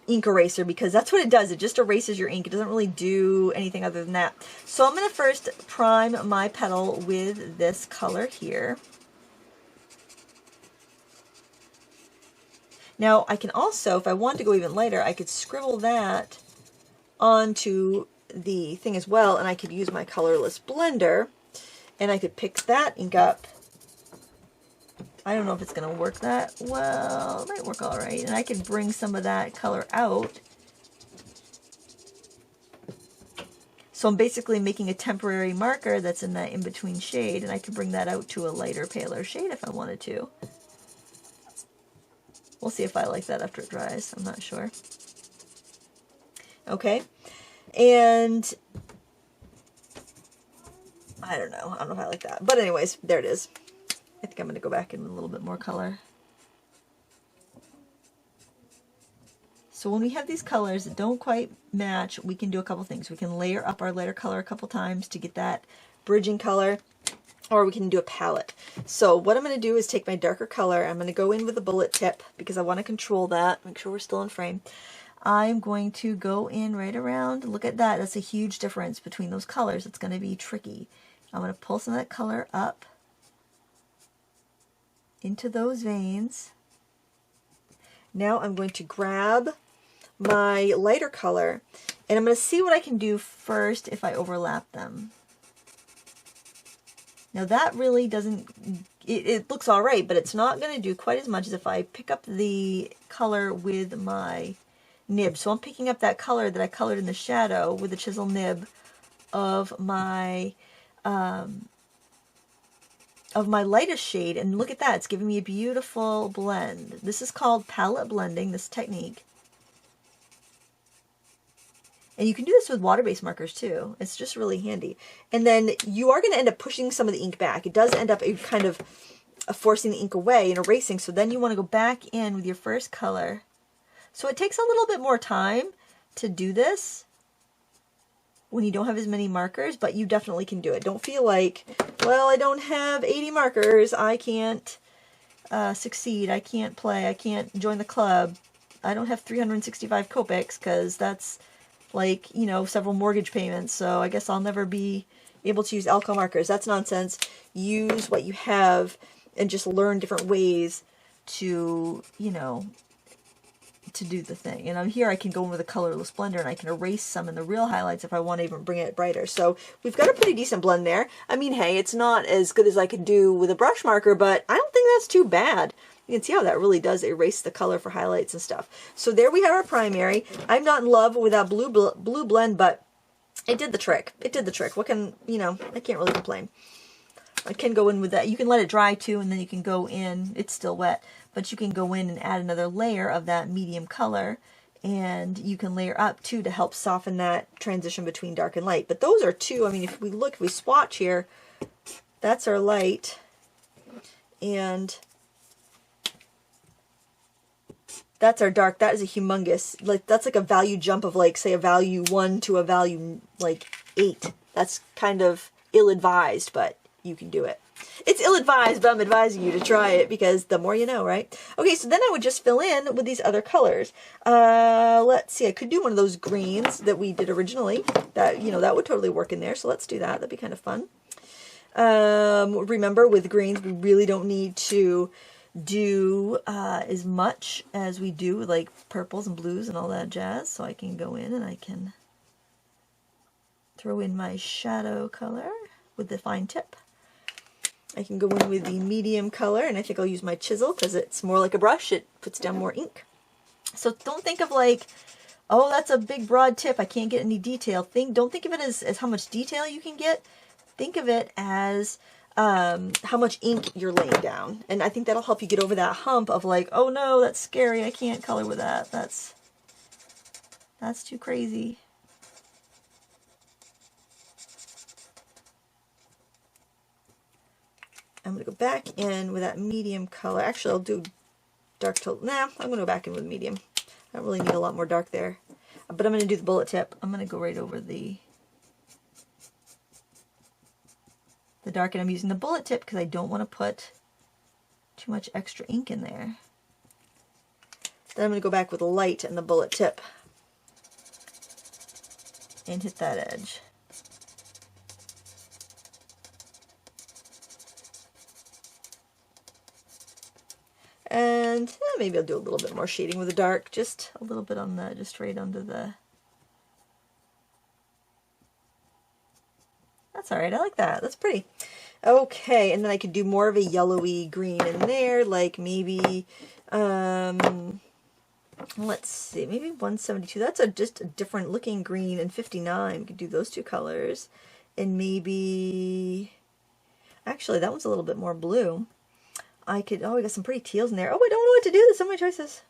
ink eraser, because that's what it does. It just erases your ink. It doesn't really do anything other than that. So I'm going to first prime my petal with this color here. Now I can also, if I wanted to go even lighter, I could scribble that onto the thing as well, and I could use my colorless blender. And I could pick that ink up I don't know if it's going to work that well. It might work all right. And I can bring some of that color out. So I'm basically making a temporary marker that's in that in-between shade, and I can bring that out to a lighter, paler shade if I wanted to. We'll see if I like that after it dries. I'm not sure. Okay. And I don't know. I don't know if I like that. But anyways, there it is. I think I'm going to go back in with a little bit more color. So when we have these colors that don't quite match, we can do a couple things. We can layer up our lighter color a couple times to get that bridging color, or we can do a palette. So what I'm going to do is take my darker color. I'm going to go in with a bullet tip because I want to control that. Make sure we're still in frame. I'm going to go in right around. Look at that. That's a huge difference between those colors. It's going to be tricky. I'm going to pull some of that color up into those veins. Now I'm going to grab my lighter color, and I'm going to see what I can do first if I overlap them. Now that really doesn't, it looks all right, but it's not going to do quite as much as if I pick up the color with my nib. So I'm picking up that color that I colored in the shadow with the chisel nib of my lightest shade, and look at that, it's giving me a beautiful blend. This is called palette blending, this technique. And you can do this with water-based markers too. It's just really handy. And then you are going to end up pushing some of the ink back. It does end up kind of forcing the ink away and erasing. So then you want to go back in with your first color. So it takes a little bit more time to do this when you don't have as many markers, but you definitely can do it. Don't feel like, well, I don't have 80 markers. I can't succeed. I can't play. I can't join the club. I don't have 365 Copics because that's like, you know, several mortgage payments. So I guess I'll never be able to use alcohol markers. That's nonsense. Use what you have and just learn different ways to, you know, to do the thing. And here I can go in with a colorless blender and I can erase some in the real highlights if I want to even bring it brighter. So we've got a pretty decent blend there. I mean, hey, it's not as good as I could do with a brush marker, but I don't think that's too bad. You can see how that really does erase the color for highlights and stuff. So there we have our primary. I'm not in love with that blue blend, but it did the trick. It did the trick. What can, you know, I can't really complain. I can go in with that. You can let it dry too, and then you can go in. It's still wet, but you can go in and add another layer of that medium color, and you can layer up too to help soften that transition between dark and light. But those are two. I mean, if we look, if we swatch here, that's our light, and that's our dark. That is a humongous, like, that's like a value jump of, like, say a value 1 to a value like 8. That's kind of ill-advised, but you can do it. It's ill-advised, but I'm advising you to try it because the more you know, right? Okay, so then I would just fill in with these other colors. Let's see, I could do one of those greens that we did originally. That, you know, that would totally work in there, so let's do that. That'd be kind of fun. Remember, with greens, we really don't need to do as much as we do with, like, purples and blues and all that jazz. So I can go in and I can throw in my shadow color with the fine tip. I can go in with the medium color, and I think I'll use my chisel because it's more like a brush. It puts down more ink. So don't think of like, oh, that's a big broad tip, I can't get any detail. Don't think of it as how much detail you can get. Think of it as how much ink you're laying down. And I think that'll help you get over that hump of like, oh no, that's scary, I can't color with that. That's too crazy. I'm going to go back in with that medium color. Actually, I'll do dark to, nah, I'm going to go back in with medium. I don't really need a lot more dark there. But I'm going to do the bullet tip. I'm going to go right over the dark, and I'm using the bullet tip because I don't want to put too much extra ink in there. Then I'm going to go back with the light and the bullet tip and hit that edge. And maybe I'll do a little bit more shading with the dark, just a little bit on the, just right under the, that's all right, I like that, that's pretty. Okay, and then I could do more of a yellowy green in there, like maybe, let's see, maybe 172. That's just a different looking green, and 59. We could do those two colors. And maybe, actually, that one's a little bit more blue. I could, oh, we got some pretty teals in there. Oh, I don't know what to do. There's so many choices.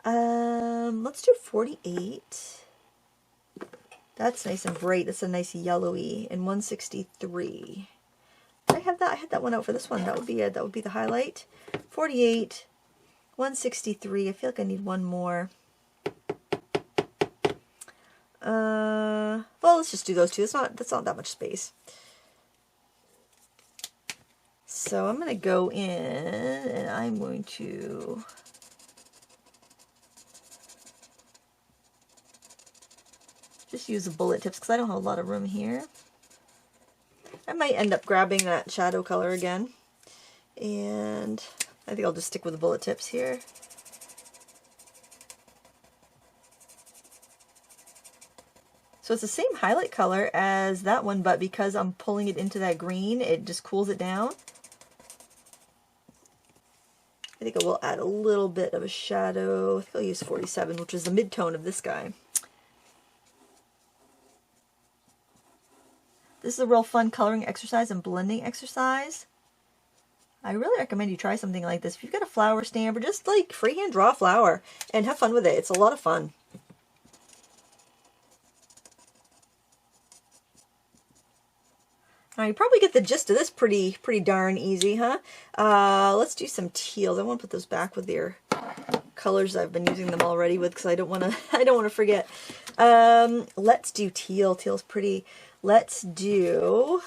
Let's do 48. That's nice and bright. That's a nice yellowy. And 163. I have that. I had that one out for this one. That would be it. That would be the highlight. 48, 163. I feel like I need one more. Well, let's just do those two. That's not that much space. So I'm going to go in and I'm going to just use the bullet tips because I don't have a lot of room here. I might end up grabbing that shadow color again. And I think I'll just stick with the bullet tips here. So it's the same highlight color as that one, but because I'm pulling it into that green, it just cools it down. I think I will add a little bit of a shadow. I think I'll use 47, which is the mid-tone of this guy. This is a real fun coloring exercise and blending exercise. I really recommend you try something like this. If you've got a flower stamp or just like freehand draw a flower and have fun with it. It's a lot of fun. Now you probably get the gist of this pretty darn easy, huh? Let's do some teals. I want to put those back with their colors. I've been using them already with because I don't want to forget. Let's do teal. Teal's pretty. Let's do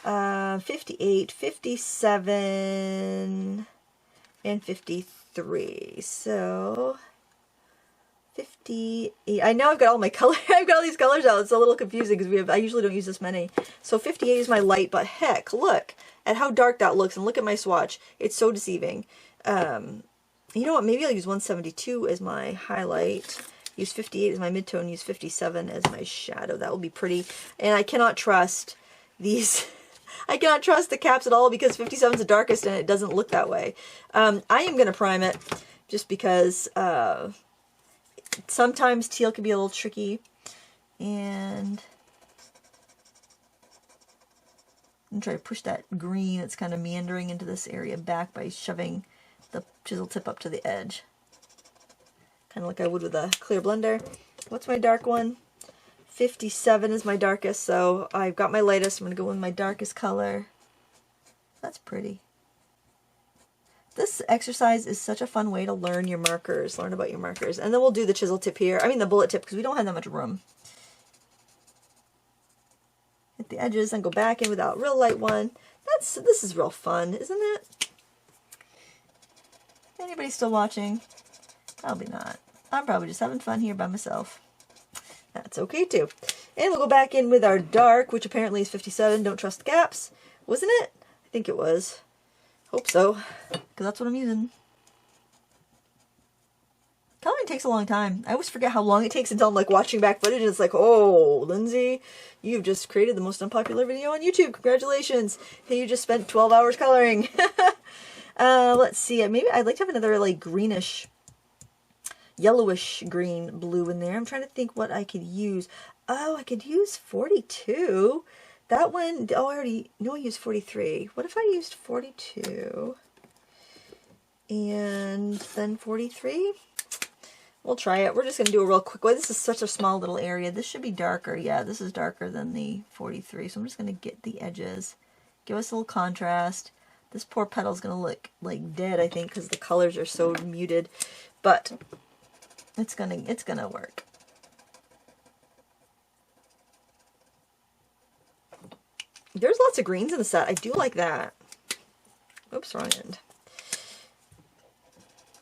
58, 57, and 53. So 58. I know I've got all my color. I've got all these colors out. It's a little confusing because I usually don't use this many. So 58 is my light, but heck, look at how dark that looks, and look at my swatch. It's so deceiving. You know what? Maybe I'll use 172 as my highlight. Use 58 as my midtone. Use 57 as my shadow. That will be pretty. And I cannot trust these. I cannot trust the caps at all because 57 is the darkest and it doesn't look that way. I am going to prime it just because sometimes teal can be a little tricky. And I'm going to try to push that green that's kind of meandering into this area back by shoving the chisel tip up to the edge. Kind of like I would with a clear blender. What's my dark one? 57 is my darkest, so I've got my lightest. I'm going to go with my darkest color. That's pretty. This exercise is such a fun way to learn your markers, learn about your markers. And then we'll do the chisel tip here. I mean the bullet tip because we don't have that much room. Hit the edges and go back in with that real light one. This is real fun, isn't it? Anybody still watching? Probably not. I'm probably just having fun here by myself. That's okay too. And we'll go back in with our dark, which apparently is 57. Don't trust the gaps. Wasn't it? I think it was. Hope so, because that's what I'm using. Coloring takes a long time. I always forget how long it takes until I'm like watching back footage and it's like, oh, Lindsay, you've just created the most unpopular video on YouTube. Congratulations. Hey, you just spent 12 hours coloring. Let's see. Maybe I'd like to have another like greenish, yellowish green blue in there. I'm trying to think what I could use. Oh, I could use 42. That one, oh, I already know I used 43. What if I used 42 and then 43? We'll try it. We're just going to do a real quick way. This is such a small little area. This should be darker. Yeah, this is darker than the 43. So I'm just going to get the edges. Give us a little contrast. This poor petal is going to look like dead, I think, because the colors are so muted. But it's gonna work. There's lots of greens in the set. I do like that. Oops, wrong end.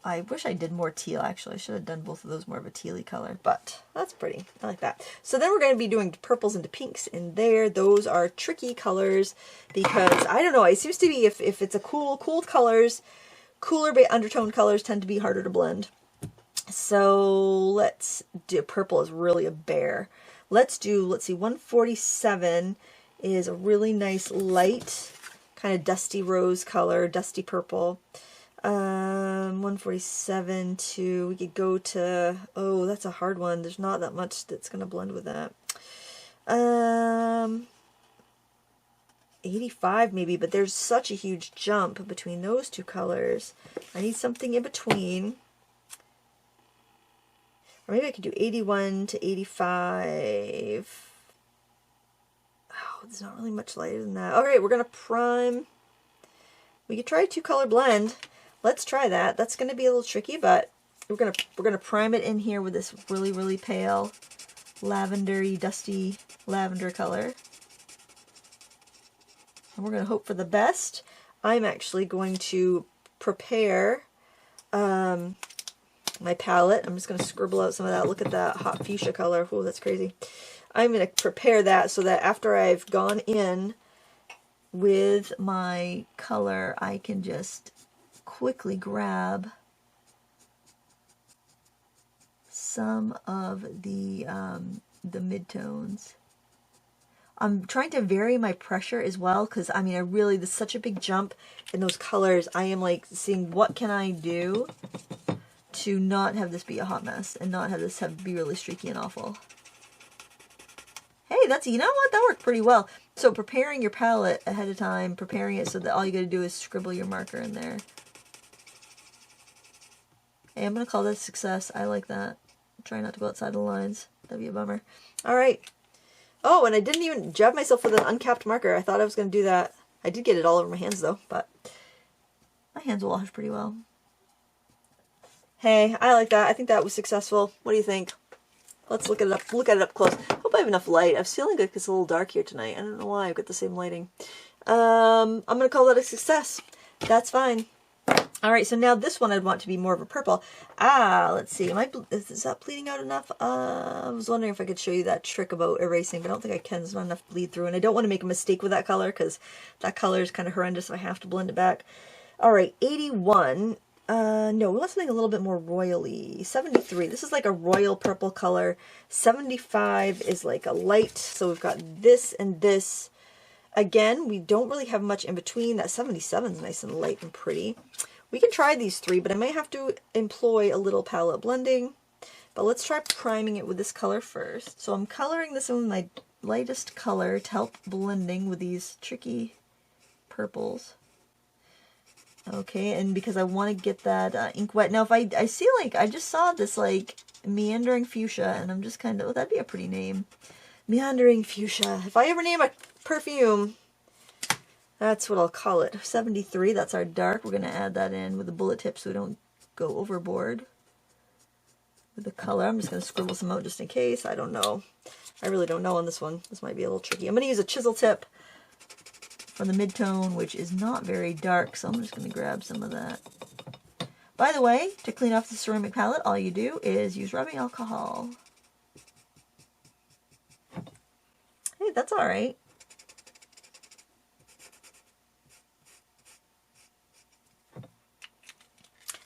I wish I did more teal, actually. I should have done both of those more of a tealy color, but that's pretty. I like that. So then we're going to be doing purples into pinks in there. Those are tricky colors because, I don't know, it seems to be if it's a cool colors, cooler undertone colors tend to be harder to blend. So let's do, purple is really a bear. Let's see, 147 is a really nice light kind of dusty rose color, dusty purple. 147 to, we could go to, oh, that's a hard one. There's not that much that's going to blend with that. 85 maybe, but there's such a huge jump between those two colors. I need something in between. Or maybe I could do 81 to 85. Oh, there's not really much lighter than that. All right, we're going to prime. We could try a 2-color blend. Let's try that. That's going to be a little tricky, but we're gonna prime it in here with this really, really pale lavendery, dusty lavender color. And we're going to hope for the best. I'm actually going to prepare my palette. I'm just going to scribble out some of that. Look at that hot fuchsia color. Oh, that's crazy. I'm going to prepare that so that after I've gone in with my color, I can just quickly grab some of the midtones. I'm trying to vary my pressure as well, because I mean, there's such a big jump in those colors. I am like seeing what can I do to not have this be a hot mess and not have this be really streaky and awful. Hey, you know what? That worked pretty well. So preparing your palette ahead of time, preparing it so that all you got to do is scribble your marker in there. Hey, I'm going to call that a success. I like that. Try not to go outside the lines. That'd be a bummer. All right. Oh, and I didn't even jab myself with an uncapped marker. I thought I was going to do that. I did get it all over my hands, though, but my hands will wash pretty well. Hey, I like that. I think that was successful. What do you think? Let's look at it up close. Hope I have enough light. I'm feeling like it's a little dark here tonight. I don't know why. I've got the same lighting. I'm going to call that a success. That's fine. All right, so now this one I'd want to be more of a purple. Let's see. Is that bleeding out enough? I was wondering if I could show you that trick about erasing, but I don't think I can. There's not enough bleed through, and I don't want to make a mistake with that color because that color is kind of horrendous if I have to blend it back. All right, 81. No, we want something a little bit more royally. 73. This is like a royal purple color. 75 is like a light. So we've got this and this. Again, we don't really have much in between. That 77 is nice and light and pretty. We can try these three, but I might have to employ a little palette blending. But let's try priming it with this color first. So I'm coloring this in with my lightest color to help blending with these tricky purples. Okay, and because I want to get that ink wet. Now, if I see, like, I just saw this, like, meandering fuchsia, and I'm just kind of, oh, that'd be a pretty name. Meandering fuchsia. If I ever name a perfume, that's what I'll call it. 73, that's our dark. We're going to add that in with the bullet tip so we don't go overboard with the color. I'm just going to scribble some out just in case. I don't know. I really don't know on this one. This might be a little tricky. I'm going to use a chisel tip for the mid-tone, which is not very dark, so I'm just going to grab some of that. By the way, to clean off the ceramic palette, all you do is use rubbing alcohol. Hey, that's all right.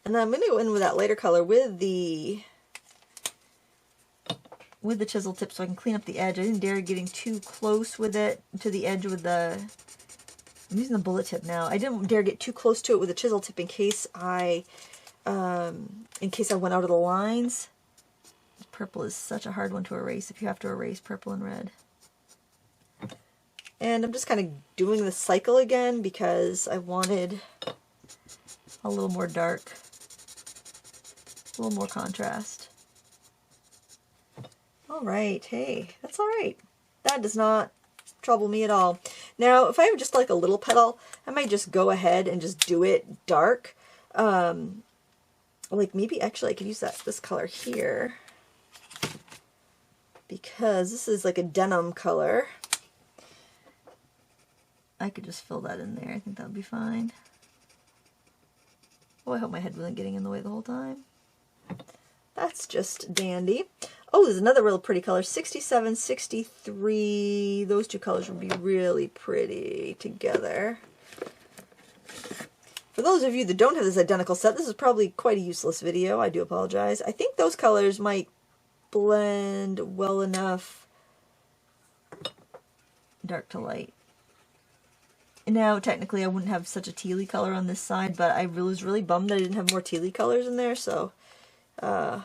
And then I'm going to go in with that lighter color with the chisel tip so I can clean up the edge. I didn't dare getting too close with it to the edge with the... I'm using the bullet tip now. I didn't dare get too close to it with the chisel tip in case I went out of the lines. Purple is such a hard one to erase if you have to erase purple and red. And I'm just kind of doing the cycle again because I wanted a little more dark, a little more contrast. All right, hey, that's all right. That does not trouble me at all. Now, if I have just like a little petal, I might just go ahead and just do it dark. Like maybe actually I could use this color here because this is like a denim color. I could just fill that in there. I think that would be fine. Oh, I hope my head wasn't getting in the way the whole time. That's just dandy. Oh, there's another real pretty color. 67, 63. Those two colors would be really pretty together. For those of you that don't have this identical set, this is probably quite a useless video. I do apologize. I think those colors might blend well enough dark to light. Now, technically, I wouldn't have such a tealy color on this side, but I was really bummed that I didn't have more tealy colors in there, so we're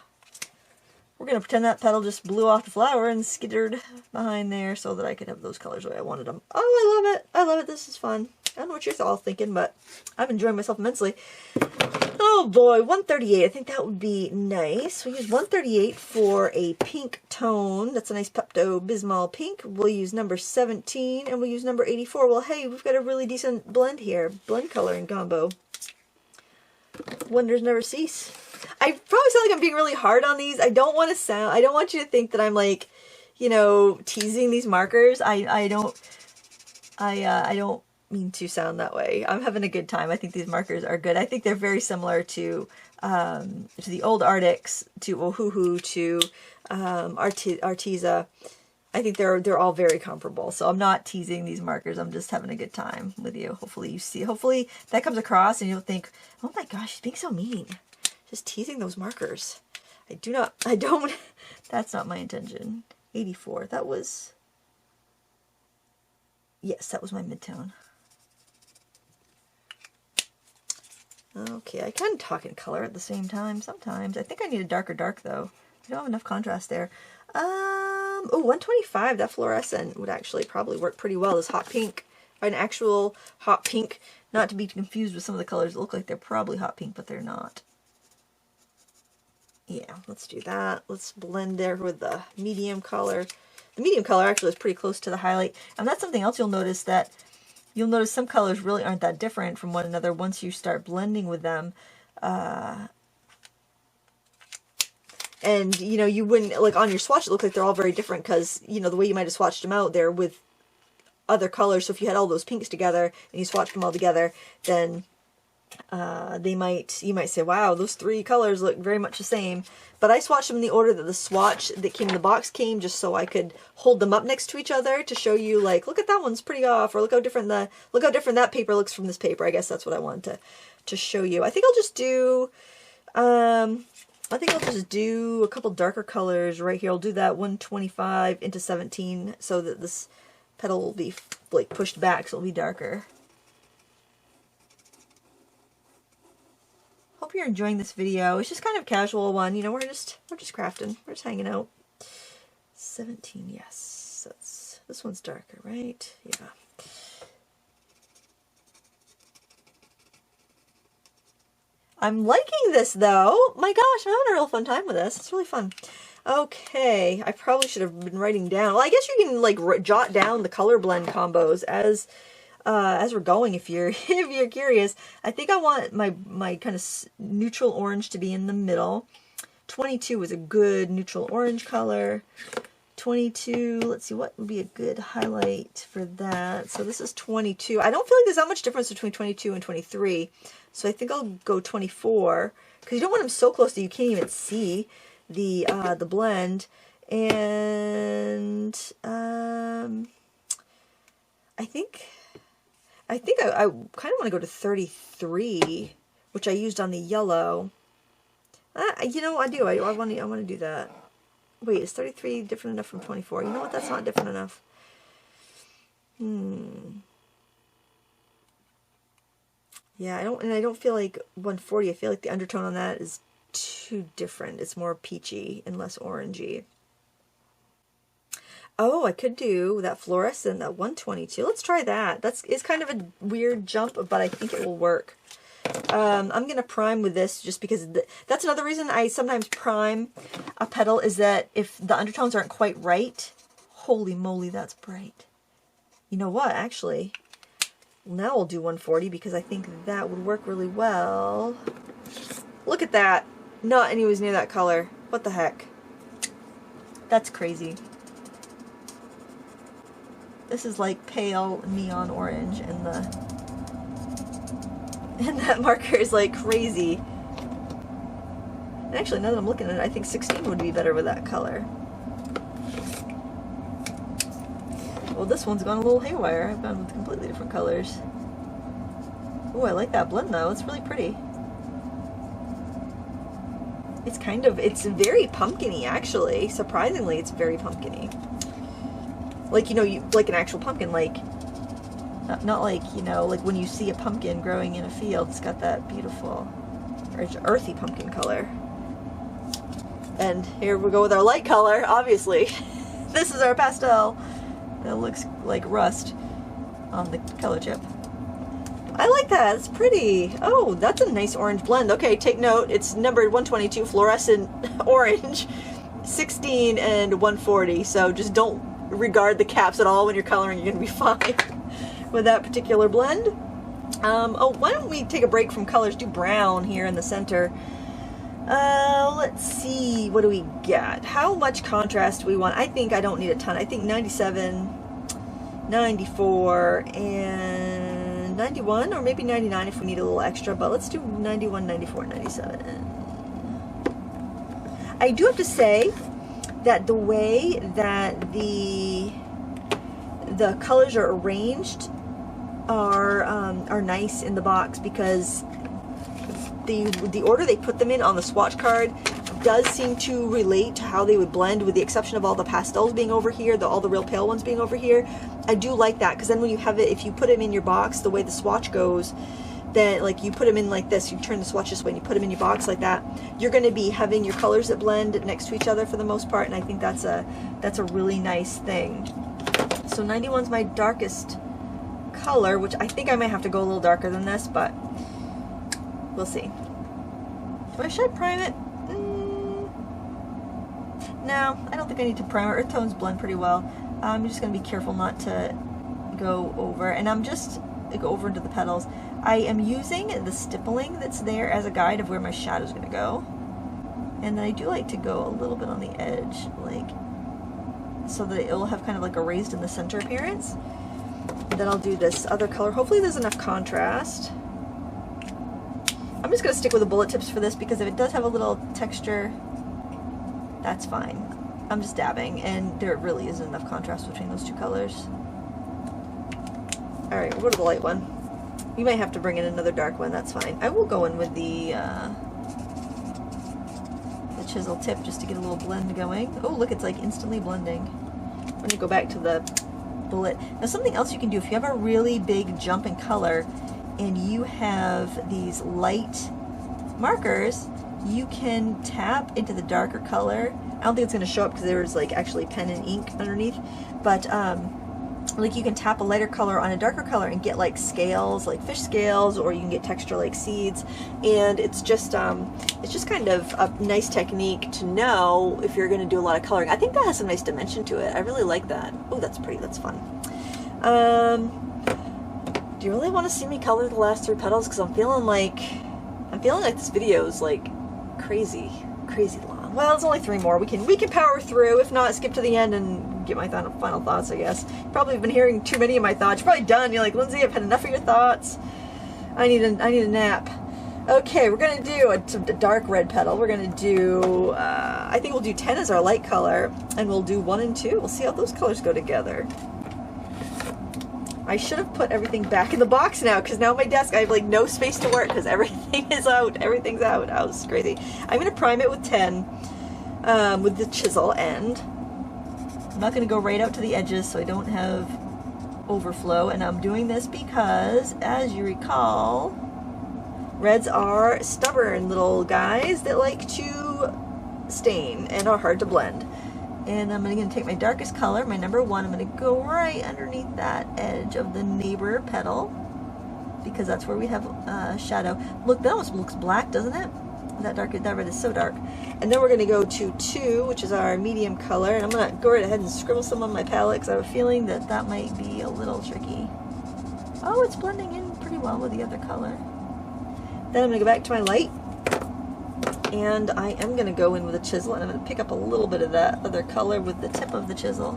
going to pretend that petal just blew off the flower and skittered behind there so that I could have those colors the way I wanted them. Oh, I love it. I love it. This is fun. I don't know what you're all thinking, but I'm enjoying myself immensely. Oh boy, 138. I think that would be nice. We'll use 138 for a pink tone. That's a nice Pepto-Bismol pink. We'll use number 17 and we'll use number 84. Well, hey, we've got a really decent blend here. Blend coloring combo. Wonders never cease. I probably sound like I'm being really hard on these. I don't want you to think that I'm like, you know, teasing these markers. I don't mean to sound that way. I'm having a good time. I think these markers are good. I think they're very similar to the old Arrtx, to Ohuhu, to Arrtx. I think they're all very comparable. So I'm not teasing these markers. I'm just having a good time with you. Hopefully you see. Hopefully that comes across and you'll think, oh my gosh, she's being so mean. Just teasing those markers. That's not my intention. 84. That was, yes, that was my midtone. Okay, I can talk in color at the same time sometimes. I think I need a darker dark though. I don't have enough contrast there. Oh, 125, that fluorescent would actually probably work pretty well. This hot pink, an actual hot pink, not to be confused with some of the colors that look like they're probably hot pink, but they're not. Yeah, let's do that. Let's blend there with the medium color. The medium color actually is pretty close to the highlight. And that's something else you'll notice, that you'll notice some colors really aren't that different from one another once you start blending with them. And, you know, you wouldn't, like on your swatch, it looked like they're all very different because, you know, the way you might have swatched them out there with other colors. So if you had all those pinks together and you swatched them all together, then you might say, wow, those three colors look very much the same. But I swatched them in the order that the swatch that came in the box came, just so I could hold them up next to each other to show you, like, look at that one's pretty off, or look how different that paper looks from this paper. I guess that's what I wanted to show you. I think I'll just do a couple darker colors right here. I'll do that 125 into 17 so that this petal will be like pushed back, so it'll be darker. Hope you're enjoying this video. It's just kind of a casual one, you know, we're just crafting, we're just hanging out. 17, yes, this one's darker, right? Yeah. I'm liking this though. My gosh, I'm having a real fun time with this. It's really fun. Okay, I probably should have been writing down. Well, I guess you can like jot down the color blend combos as we're going if you're curious. I think I want my kind of neutral orange to be in the middle. 22 was a good neutral orange color. 22, let's see, what would be a good highlight for that? So this is 22. I don't feel like there's that much difference between 22 and 23. So I think I'll go 24 because you don't want them so close that you can't even see the blend. And I think I kind of want to go to 33, which I used on the yellow. You know, I do. I want to do that. Wait, is 33 different enough from 24? You know what? That's not different enough. Yeah, I don't feel like 140. I feel like the undertone on that is too different. It's more peachy and less orangey. Oh, I could do that fluorescent, that 122. Let's try that. It's kind of a weird jump, but I think it will work. I'm going to prime with this just because that's another reason I sometimes prime a petal, is that if the undertones aren't quite right, holy moly, that's bright. You know what, actually, now I'll do 140 because I think that would work really well. Look at that. Not anywhere near that color. What the heck? That's crazy. This is like pale neon orange, and that marker is like crazy. And actually, now that I'm looking at it, I think 16 would be better with that color. Well, this one's gone a little haywire. I've gone with completely different colors. Oh, I like that blend though. It's really pretty. It's very pumpkin-y actually. Surprisingly, it's very pumpkin-y. Like, you know, like an actual pumpkin, like Not like, you know, like when you see a pumpkin growing in a field, it's got that beautiful, earthy pumpkin color. And here we go with our light color, obviously. This is our pastel. That looks like rust on the color chip. I like that, it's pretty. Oh, that's a nice orange blend. Okay, take note, it's numbered 122, fluorescent orange, 16 and 140. So just don't regard the caps at all when you're coloring, you're gonna be fine with that particular blend. Oh, why don't we take a break from colors, do brown here in the center. Let's see, what do we got? How much contrast do we want? I think I don't need a ton. I think 97, 94, and 91, or maybe 99 if we need a little extra, but let's do 91, 94, 97. I do have to say that the way that the colors are arranged are nice in the box, because the order they put them in on the swatch card does seem to relate to how they would blend, with the exception of all the pastels being over here, all the real pale ones being over here. I do like that, because then when you have it, if you put them in your box the way the swatch goes, then like you put them in like this, you turn the swatch this way and you put them in your box like that, you're going to be having your colors that blend next to each other for the most part, and I think that's a really nice thing. So 91's my darkest color, which I think I might have to go a little darker than this, but we'll see. Should I prime it? No, I don't think I need to prime it. Earth tones blend pretty well. I'm just going to be careful not to go over, and I'm just go over into the petals. I am using the stippling that's there as a guide of where my shadow is going to go, and then I do like to go a little bit on the edge, like so that it will have kind of like a raised in the center appearance. And then I'll do this other color. Hopefully there's enough contrast. I'm just going to stick with the bullet tips for this, because if it does have a little texture, that's fine. I'm just dabbing, and there really isn't enough contrast between those two colors. Alright, we'll go to the light one. You might have to bring in another dark one, that's fine. I will go in with the chisel tip just to get a little blend going. Oh, look, it's like instantly blending. I'm going to go back to the bullet. Now, something else you can do, if you have a really big jump in color and you have these light markers, you can tap into the darker color. I don't think it's going to show up because there's like actually pen and ink underneath, but like you can tap a lighter color on a darker color and get like scales, like fish scales, or you can get texture like seeds, and it's just kind of a nice technique to know if you're going to do a lot of coloring. I think that has some nice dimension to it. I really like that. Oh, that's pretty. That's fun. Do you really want to see me color the last 3 petals? Because I'm feeling like this video is like crazy long. Well, it's only 3 more. We can power through. If not, skip to the end and get my final thoughts, I guess. You probably have been hearing too many of my thoughts. You're probably done. You're like, Lindsay, I've had enough of your thoughts. I need a nap. Okay, we're gonna do a dark red petal. We're gonna do I think we'll do 10 as our light color, and we'll do 1 and 2. We'll see how those colors go together. I should have put everything back in the box now, because now my desk, I have like no space to work because everything is out. Everything's out. Oh, this is crazy. I'm going to prime it with 10 with the chisel end. I'm not going to go right out to the edges so I don't have overflow, and I'm doing this because, as you recall, reds are stubborn little guys that like to stain and are hard to blend. And I'm going to take my darkest color, my number 1, I'm going to go right underneath that edge of the neighbor petal, because that's where we have shadow. Look, that almost looks black, doesn't it? That red is so dark. And then we're going to go to 2, which is our medium color, and I'm going to go right ahead and scribble some on my palette, because I have a feeling that might be a little tricky. Oh, it's blending in pretty well with the other color. Then I'm going to go back to my light, and I am going to go in with a chisel, and I'm going to pick up a little bit of that other color with the tip of the chisel.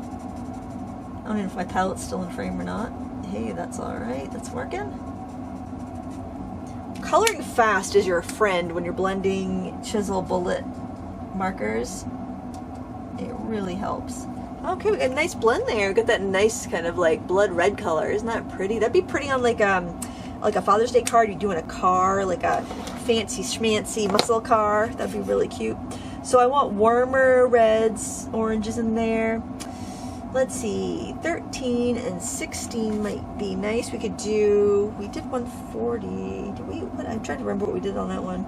I don't know if my palette's still in frame or not. Hey, that's alright, that's working. Coloring fast is your friend when you're blending chisel bullet markers. It really helps. Okay, we got a nice blend there. We got that nice kind of like blood red color. Isn't that pretty? That'd be pretty on like a Father's Day card you do in a car, like a fancy schmancy muscle car. That'd be really cute. So I want warmer reds, oranges in there. Let's see, 13 and 16 might be nice. We could do, we did 140. Did we, what, I'm trying to remember what we did on that one.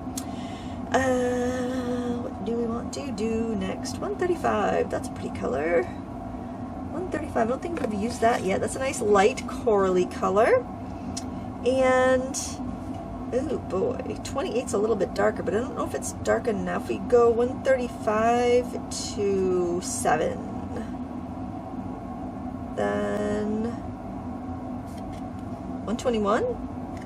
What do we want to do next? 135, that's a pretty color. 135, I don't think we've used that yet. That's a nice light corally color. And, oh boy, 28's a little bit darker, but I don't know if it's dark enough. We go 135 to 7. Then 121.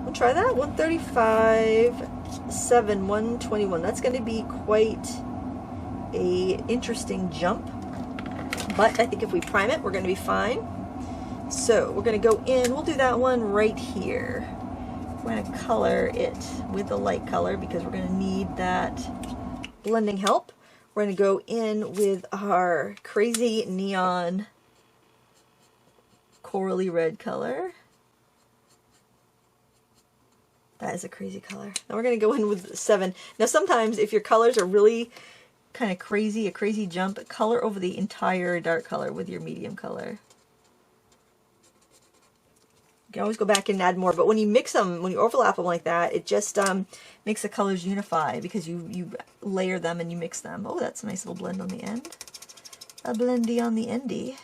We'll try that. 135, 7, 121. That's going to be quite a interesting jump. But I think if we prime it, we're going to be fine. So we're going to go in. We'll do that one right here. We're going to color it with the light color because we're going to need that blending help. We're going to go in with our crazy neon corally red color. That is a crazy color. Now we're going to go in with 7. Now sometimes if your colors are really kind of crazy, a crazy jump, color over the entire dark color with your medium color. You can always go back and add more, but when you mix them, when you overlap them like that, it just makes the colors unify because you layer them and you mix them. Oh, that's a nice little blend on the end. A blendy on the endy.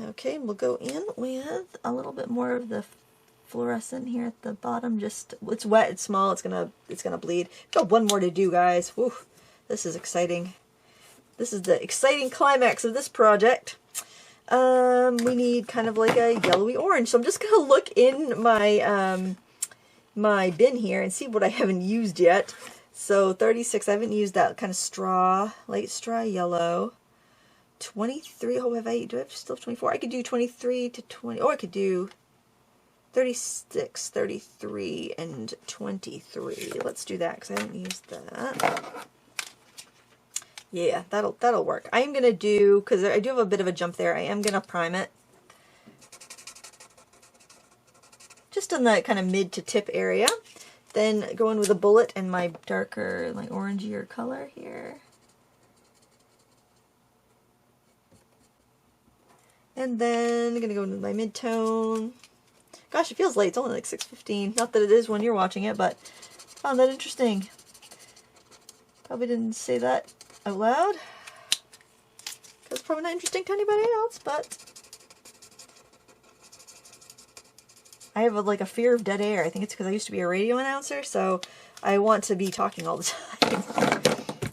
Okay, we'll go in with a little bit more of the fluorescent here at the bottom. Just, it's wet, it's small, it's gonna bleed. Got one more to do, guys. Woo, this is exciting. This is the exciting climax of this project. We need kind of like a yellowy orange. So I'm just gonna look in my my bin here and see what I haven't used yet. So 36, I haven't used that kind of straw, light straw yellow. 23, oh, do I have still have 24? I could do 23 to 20, or I could do 36, 33, and 23. Let's do that because I haven't used that. Yeah, that'll work. I'm going to do, because I do have a bit of a jump there, I am going to prime it. Just on the kind of mid to tip area. Then go in with a bullet and my darker, like orangier color here. And then I'm going to go into my mid-tone. Gosh, it feels late. It's only like 6:15. Not that it is when you're watching it, but I found that interesting. Probably didn't say that out loud. Because it's probably not interesting to anybody else, but I have like a fear of dead air. I think it's because I used to be a radio announcer, so I want to be talking all the time.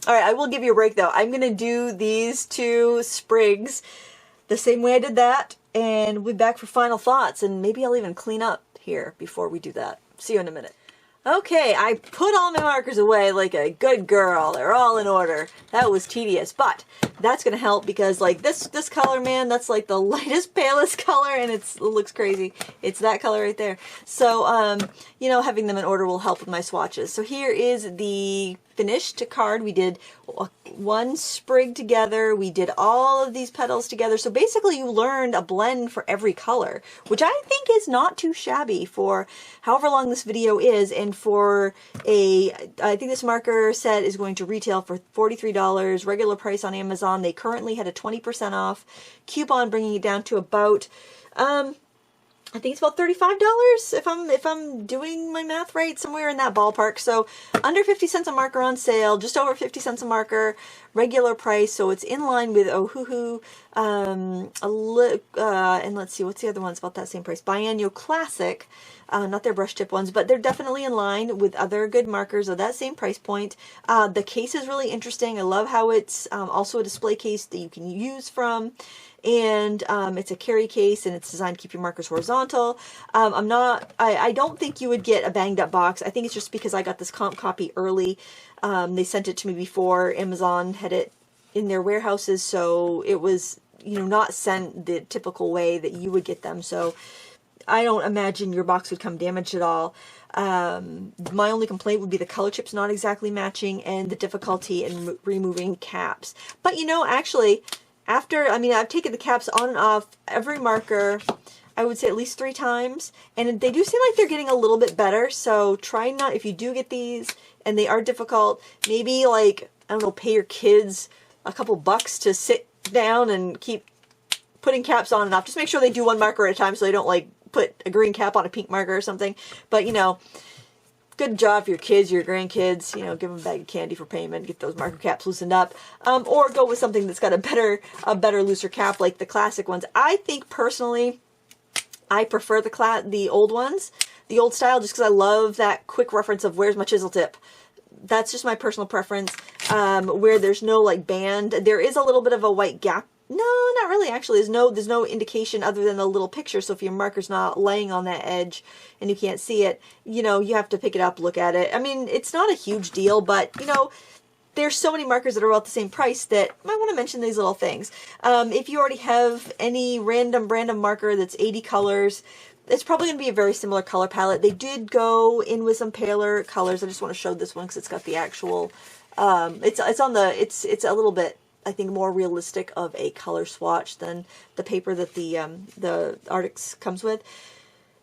Alright, I will give you a break though. I'm going to do these 2 sprigs the same way I did that, and we'll be back for final thoughts, and maybe I'll even clean up here before we do that. See you in a minute. Okay, I put all my markers away like a good girl. They're all in order. That was tedious, but that's going to help because like this color, man, that's like the lightest, palest color, and it looks crazy. It's that color right there. So, you know, having them in order will help with my swatches. So here is the finished card. We did 1 sprig together. We did all of these petals together. So basically you learned a blend for every color, which I think is not too shabby for however long this video is. And for I think this marker set is going to retail for $43, regular price on Amazon. They currently had a 20% off coupon, bringing it down to about, I think it's about $35 if I'm doing my math right, somewhere in that ballpark. So under 50 cents a marker on sale, just over 50 cents a marker, regular price. So it's in line with Ohuhu, and let's see, what's the other ones about that same price? Biennial Classic, not their brush tip ones, but they're definitely in line with other good markers of that same price point. The case is really interesting. I love how it's also a display case that you can use from. And it's a carry case, and it's designed to keep your markers horizontal. I don't think you would get a banged up box. I think it's just because I got this comp copy early. They sent it to me before Amazon had it in their warehouses, so it was, you know, not sent the typical way that you would get them. So I don't imagine your box would come damaged at all. My only complaint would be the color chips not exactly matching and the difficulty in removing caps. But you know, actually, after, I mean, I've taken the caps on and off every marker, I would say at least 3 times, and they do seem like they're getting a little bit better. So try not, if you do get these and they are difficult, maybe like, I don't know, pay your kids a couple bucks to sit down and keep putting caps on and off. Just make sure they do one marker at a time so they don't like put a green cap on a pink marker or something. But you know, good job for your kids, your grandkids, you know, give them a bag of candy for payment, get those marker caps loosened up, or go with something that's got a better looser cap like the classic ones. I think personally, I prefer the old ones, the old style, just because I love that quick reference of where's my chisel tip. That's just my personal preference, where there's no like band. There is a little bit of a white gap. No, not really, actually. There's no indication other than the little picture, so if your marker's not laying on that edge and you can't see it, you know, you have to pick it up, look at it. I mean, it's not a huge deal, but, you know, there's so many markers that are about the same price that I might want to mention these little things. If you already have any random brand of marker that's 80 colors, it's probably going to be a very similar color palette. They did go in with some paler colors. I just want to show this one because it's got the actual, it's a little bit, I think, more realistic of a color swatch than the paper that the Arrtx comes with.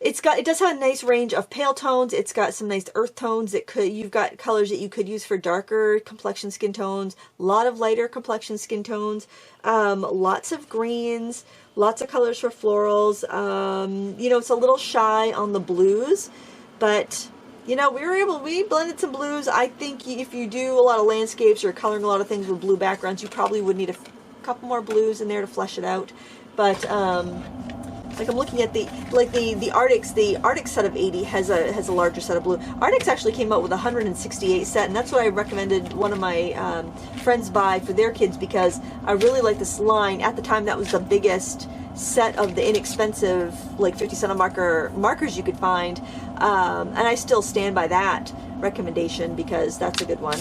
It does have a nice range of pale tones. It's got some nice earth tones. You've got colors that you could use for darker complexion skin tones, a lot of lighter complexion skin tones, lots of greens, lots of colors for florals. You know, it's a little shy on the blues, but you know, we blended some blues. I think if you do a lot of landscapes or coloring a lot of things with blue backgrounds, you probably would need a couple more blues in there to flesh it out. But like I'm looking at the Arrtx set of 80 has a larger set of blue. Arrtx actually came out with a 168 set, and that's what I recommended one of my friends buy for their kids because I really like this line. At the time, that was the biggest set of the inexpensive, like 50 cent markers you could find, and I still stand by that recommendation because that's a good one.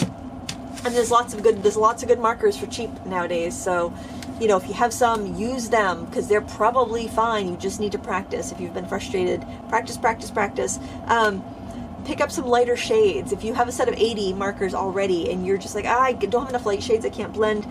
And there's lots of good markers for cheap nowadays. So, you know, if you have some, use them because they're probably fine. You just need to practice. If you've been frustrated, practice. Pick up some lighter shades. If you have a set of 80 markers already and you're just like, I don't have enough light shades, I can't blend,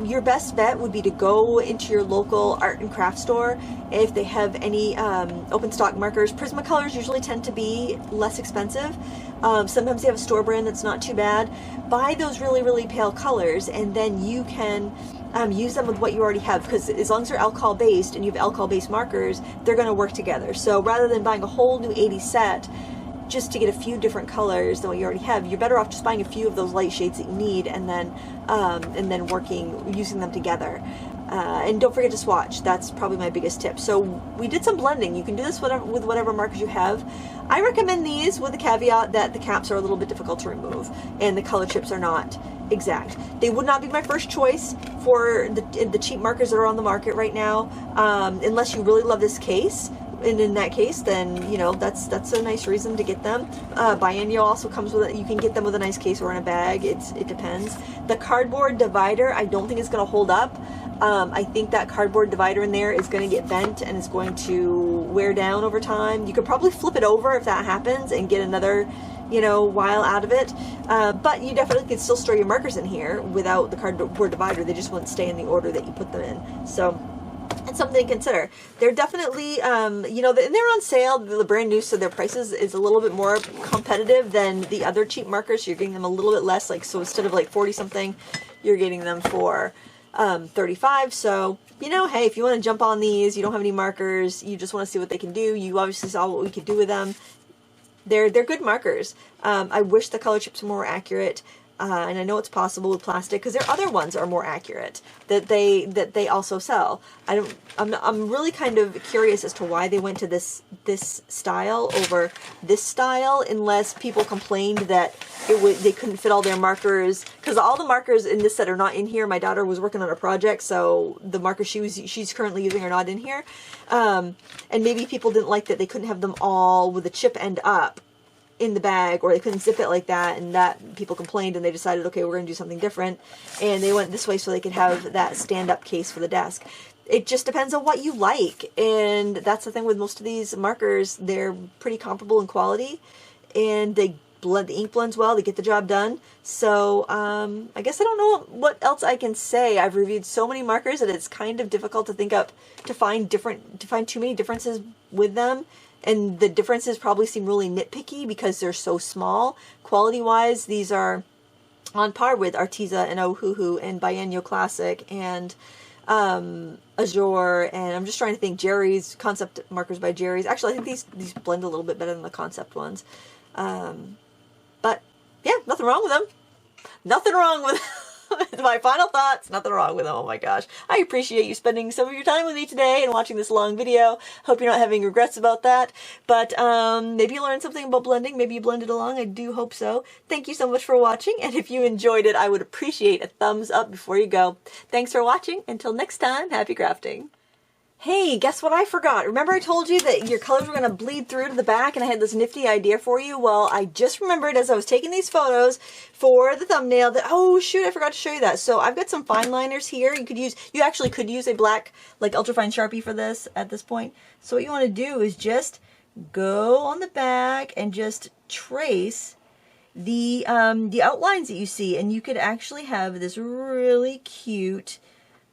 your best bet would be to go into your local art and craft store if they have any open stock markers. Prismacolors usually tend to be less expensive. Sometimes they have a store brand that's not too bad. Buy those really, really pale colors, and then you can use them with what you already have, because as long as they're alcohol based and you have alcohol based markers, they're going to work together. So rather than buying a whole new 80 set just to get a few different colors than what you already have, you're better off just buying a few of those light shades that you need and then using them together. And don't forget to swatch. That's probably my biggest tip. So we did some blending. You can do this with whatever markers you have. I recommend these with the caveat that the caps are a little bit difficult to remove and the color chips are not exact. They would not be my first choice for the cheap markers that are on the market right now, unless you really love this case. And in that case, then, you know, that's a nice reason to get them. Biennial also comes with it. You can get them with a nice case or in a bag. It depends. The cardboard divider, I don't think it's going to hold up. I think that cardboard divider in there is going to get bent and it's going to wear down over time. You could probably flip it over if that happens and get another, you know, while out of it. But you definitely can still store your markers in here without the cardboard divider. They just won't stay in the order that you put them in. So it's something to consider. They're definitely, you know, and they're on sale. They're brand new, so their prices is a little bit more competitive than the other cheap markers. So you're getting them a little bit less. Like, so instead of like 40 something, you're getting them for 35. So, you know, hey, if you want to jump on these, you don't have any markers, you just want to see what they can do. You obviously saw what we could do with them. They're good markers. I wish the color chips were more accurate. And I know it's possible with plastic because their other ones are more accurate that they also sell. I'm really kind of curious as to why they went to this style over this style, unless people complained that they couldn't fit all their markers, because all the markers in this set are not in here. My daughter was working on a project, so the markers she's currently using are not in here. And maybe people didn't like that they couldn't have them all with the chip end up in the bag, or they couldn't zip it like that, and that people complained, and they decided, okay, we're going to do something different, and they went this way so they could have that stand-up case for the desk. It just depends on what you like, and that's the thing with most of these markers. They're pretty comparable in quality, and they blend, the ink blends well, they get the job done. So I guess I don't know what else I can say. I've reviewed so many markers that it's kind of difficult to find too many differences with them. And the differences probably seem really nitpicky because they're so small. Quality-wise, these are on par with Arrtx and Ohuhu and Biennial Classic and Azure, and I'm just trying to think, Jerry's, concept markers by Jerry's. Actually, I think these blend a little bit better than the concept ones. But yeah, nothing wrong with them. Nothing wrong with my final thoughts. Nothing wrong with them. Oh my gosh. I appreciate you spending some of your time with me today and watching this long video. Hope you're not having regrets about that. But maybe you learned something about blending. Maybe you blended along. I do hope so. Thank you so much for watching. And if you enjoyed it, I would appreciate a thumbs up before you go. Thanks for watching. Until next time, happy crafting. Hey, guess what I forgot? Remember I told you that your colors were going to bleed through to the back and I had this nifty idea for you? Well, I just remembered as I was taking these photos for the thumbnail that, oh shoot, I forgot to show you that. So I've got some fine liners here. You actually could use a black, like ultrafine Sharpie for this at this point. So what you want to do is just go on the back and just trace the outlines that you see. And you could actually have this really cute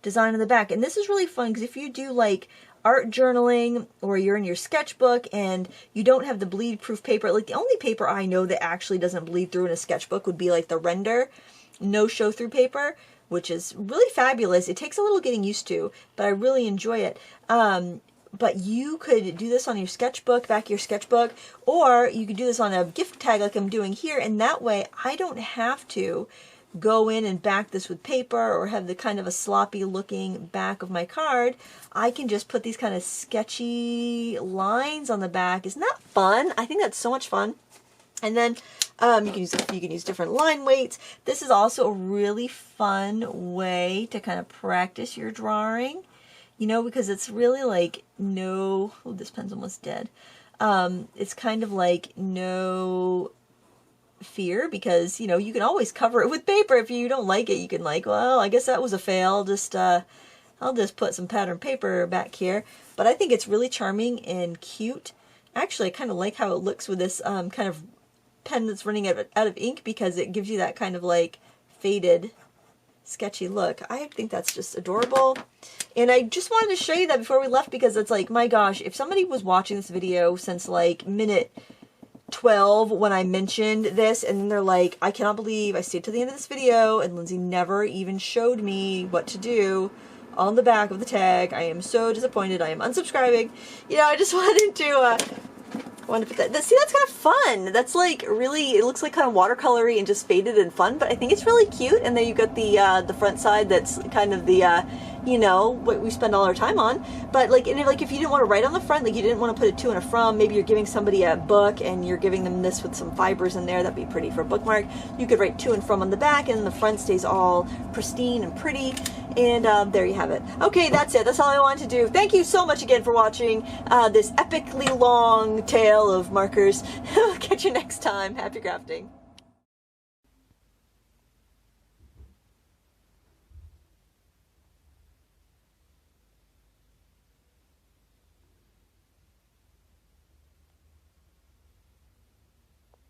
design on the back. And this is really fun because if you do like art journaling or you're in your sketchbook and you don't have the bleed proof paper, like the only paper I know that actually doesn't bleed through in a sketchbook would be like the Render no show through paper, which is really fabulous. It takes a little getting used to, but I really enjoy it. But you could do this on your sketchbook, back of your sketchbook, or you could do this on a gift tag like I'm doing here, and that way I don't have to go in and back this with paper or have the kind of a sloppy looking back of my card. I can just put these kind of sketchy lines on the back. Isn't that fun? I think that's so much fun. And then you can use different line weights. This is also a really fun way to kind of practice your drawing, you know, because it's really like oh, this pen's almost dead. It's kind of like no fear, because you know you can always cover it with paper. If you don't like it, you can like, well, I guess that was a fail, I'll just put some pattern paper back here. But I think it's really charming and cute. Actually, I kind of like how it looks with this kind of pen that's running out of ink, because it gives you that kind of like faded sketchy look. I think that's just adorable. And I just wanted to show you that before we left, because it's like, my gosh, if somebody was watching this video since like minute 12 when I mentioned this, and then they're like, I cannot believe I stayed to the end of this video and Lindsay never even showed me what to do on the back of the tag. I am so disappointed. I am unsubscribing. You know, I just wanted to put that. See, that's kind of fun. That's like really, it looks like kind of watercolory and just faded and fun, but I think it's really cute. And then you've got the front side that's kind of the you know, what we spend all our time on. But like, and like if you didn't want to write on the front, like you didn't want to put a to and a from, maybe you're giving somebody a book and you're giving them this with some fibers in there, that'd be pretty for a bookmark. You could write to and from on the back, and the front stays all pristine and pretty. And there you have it. Okay, that's it. That's all I wanted to do. Thank you so much again for watching this epically long tale of markers. Catch you next time. Happy crafting.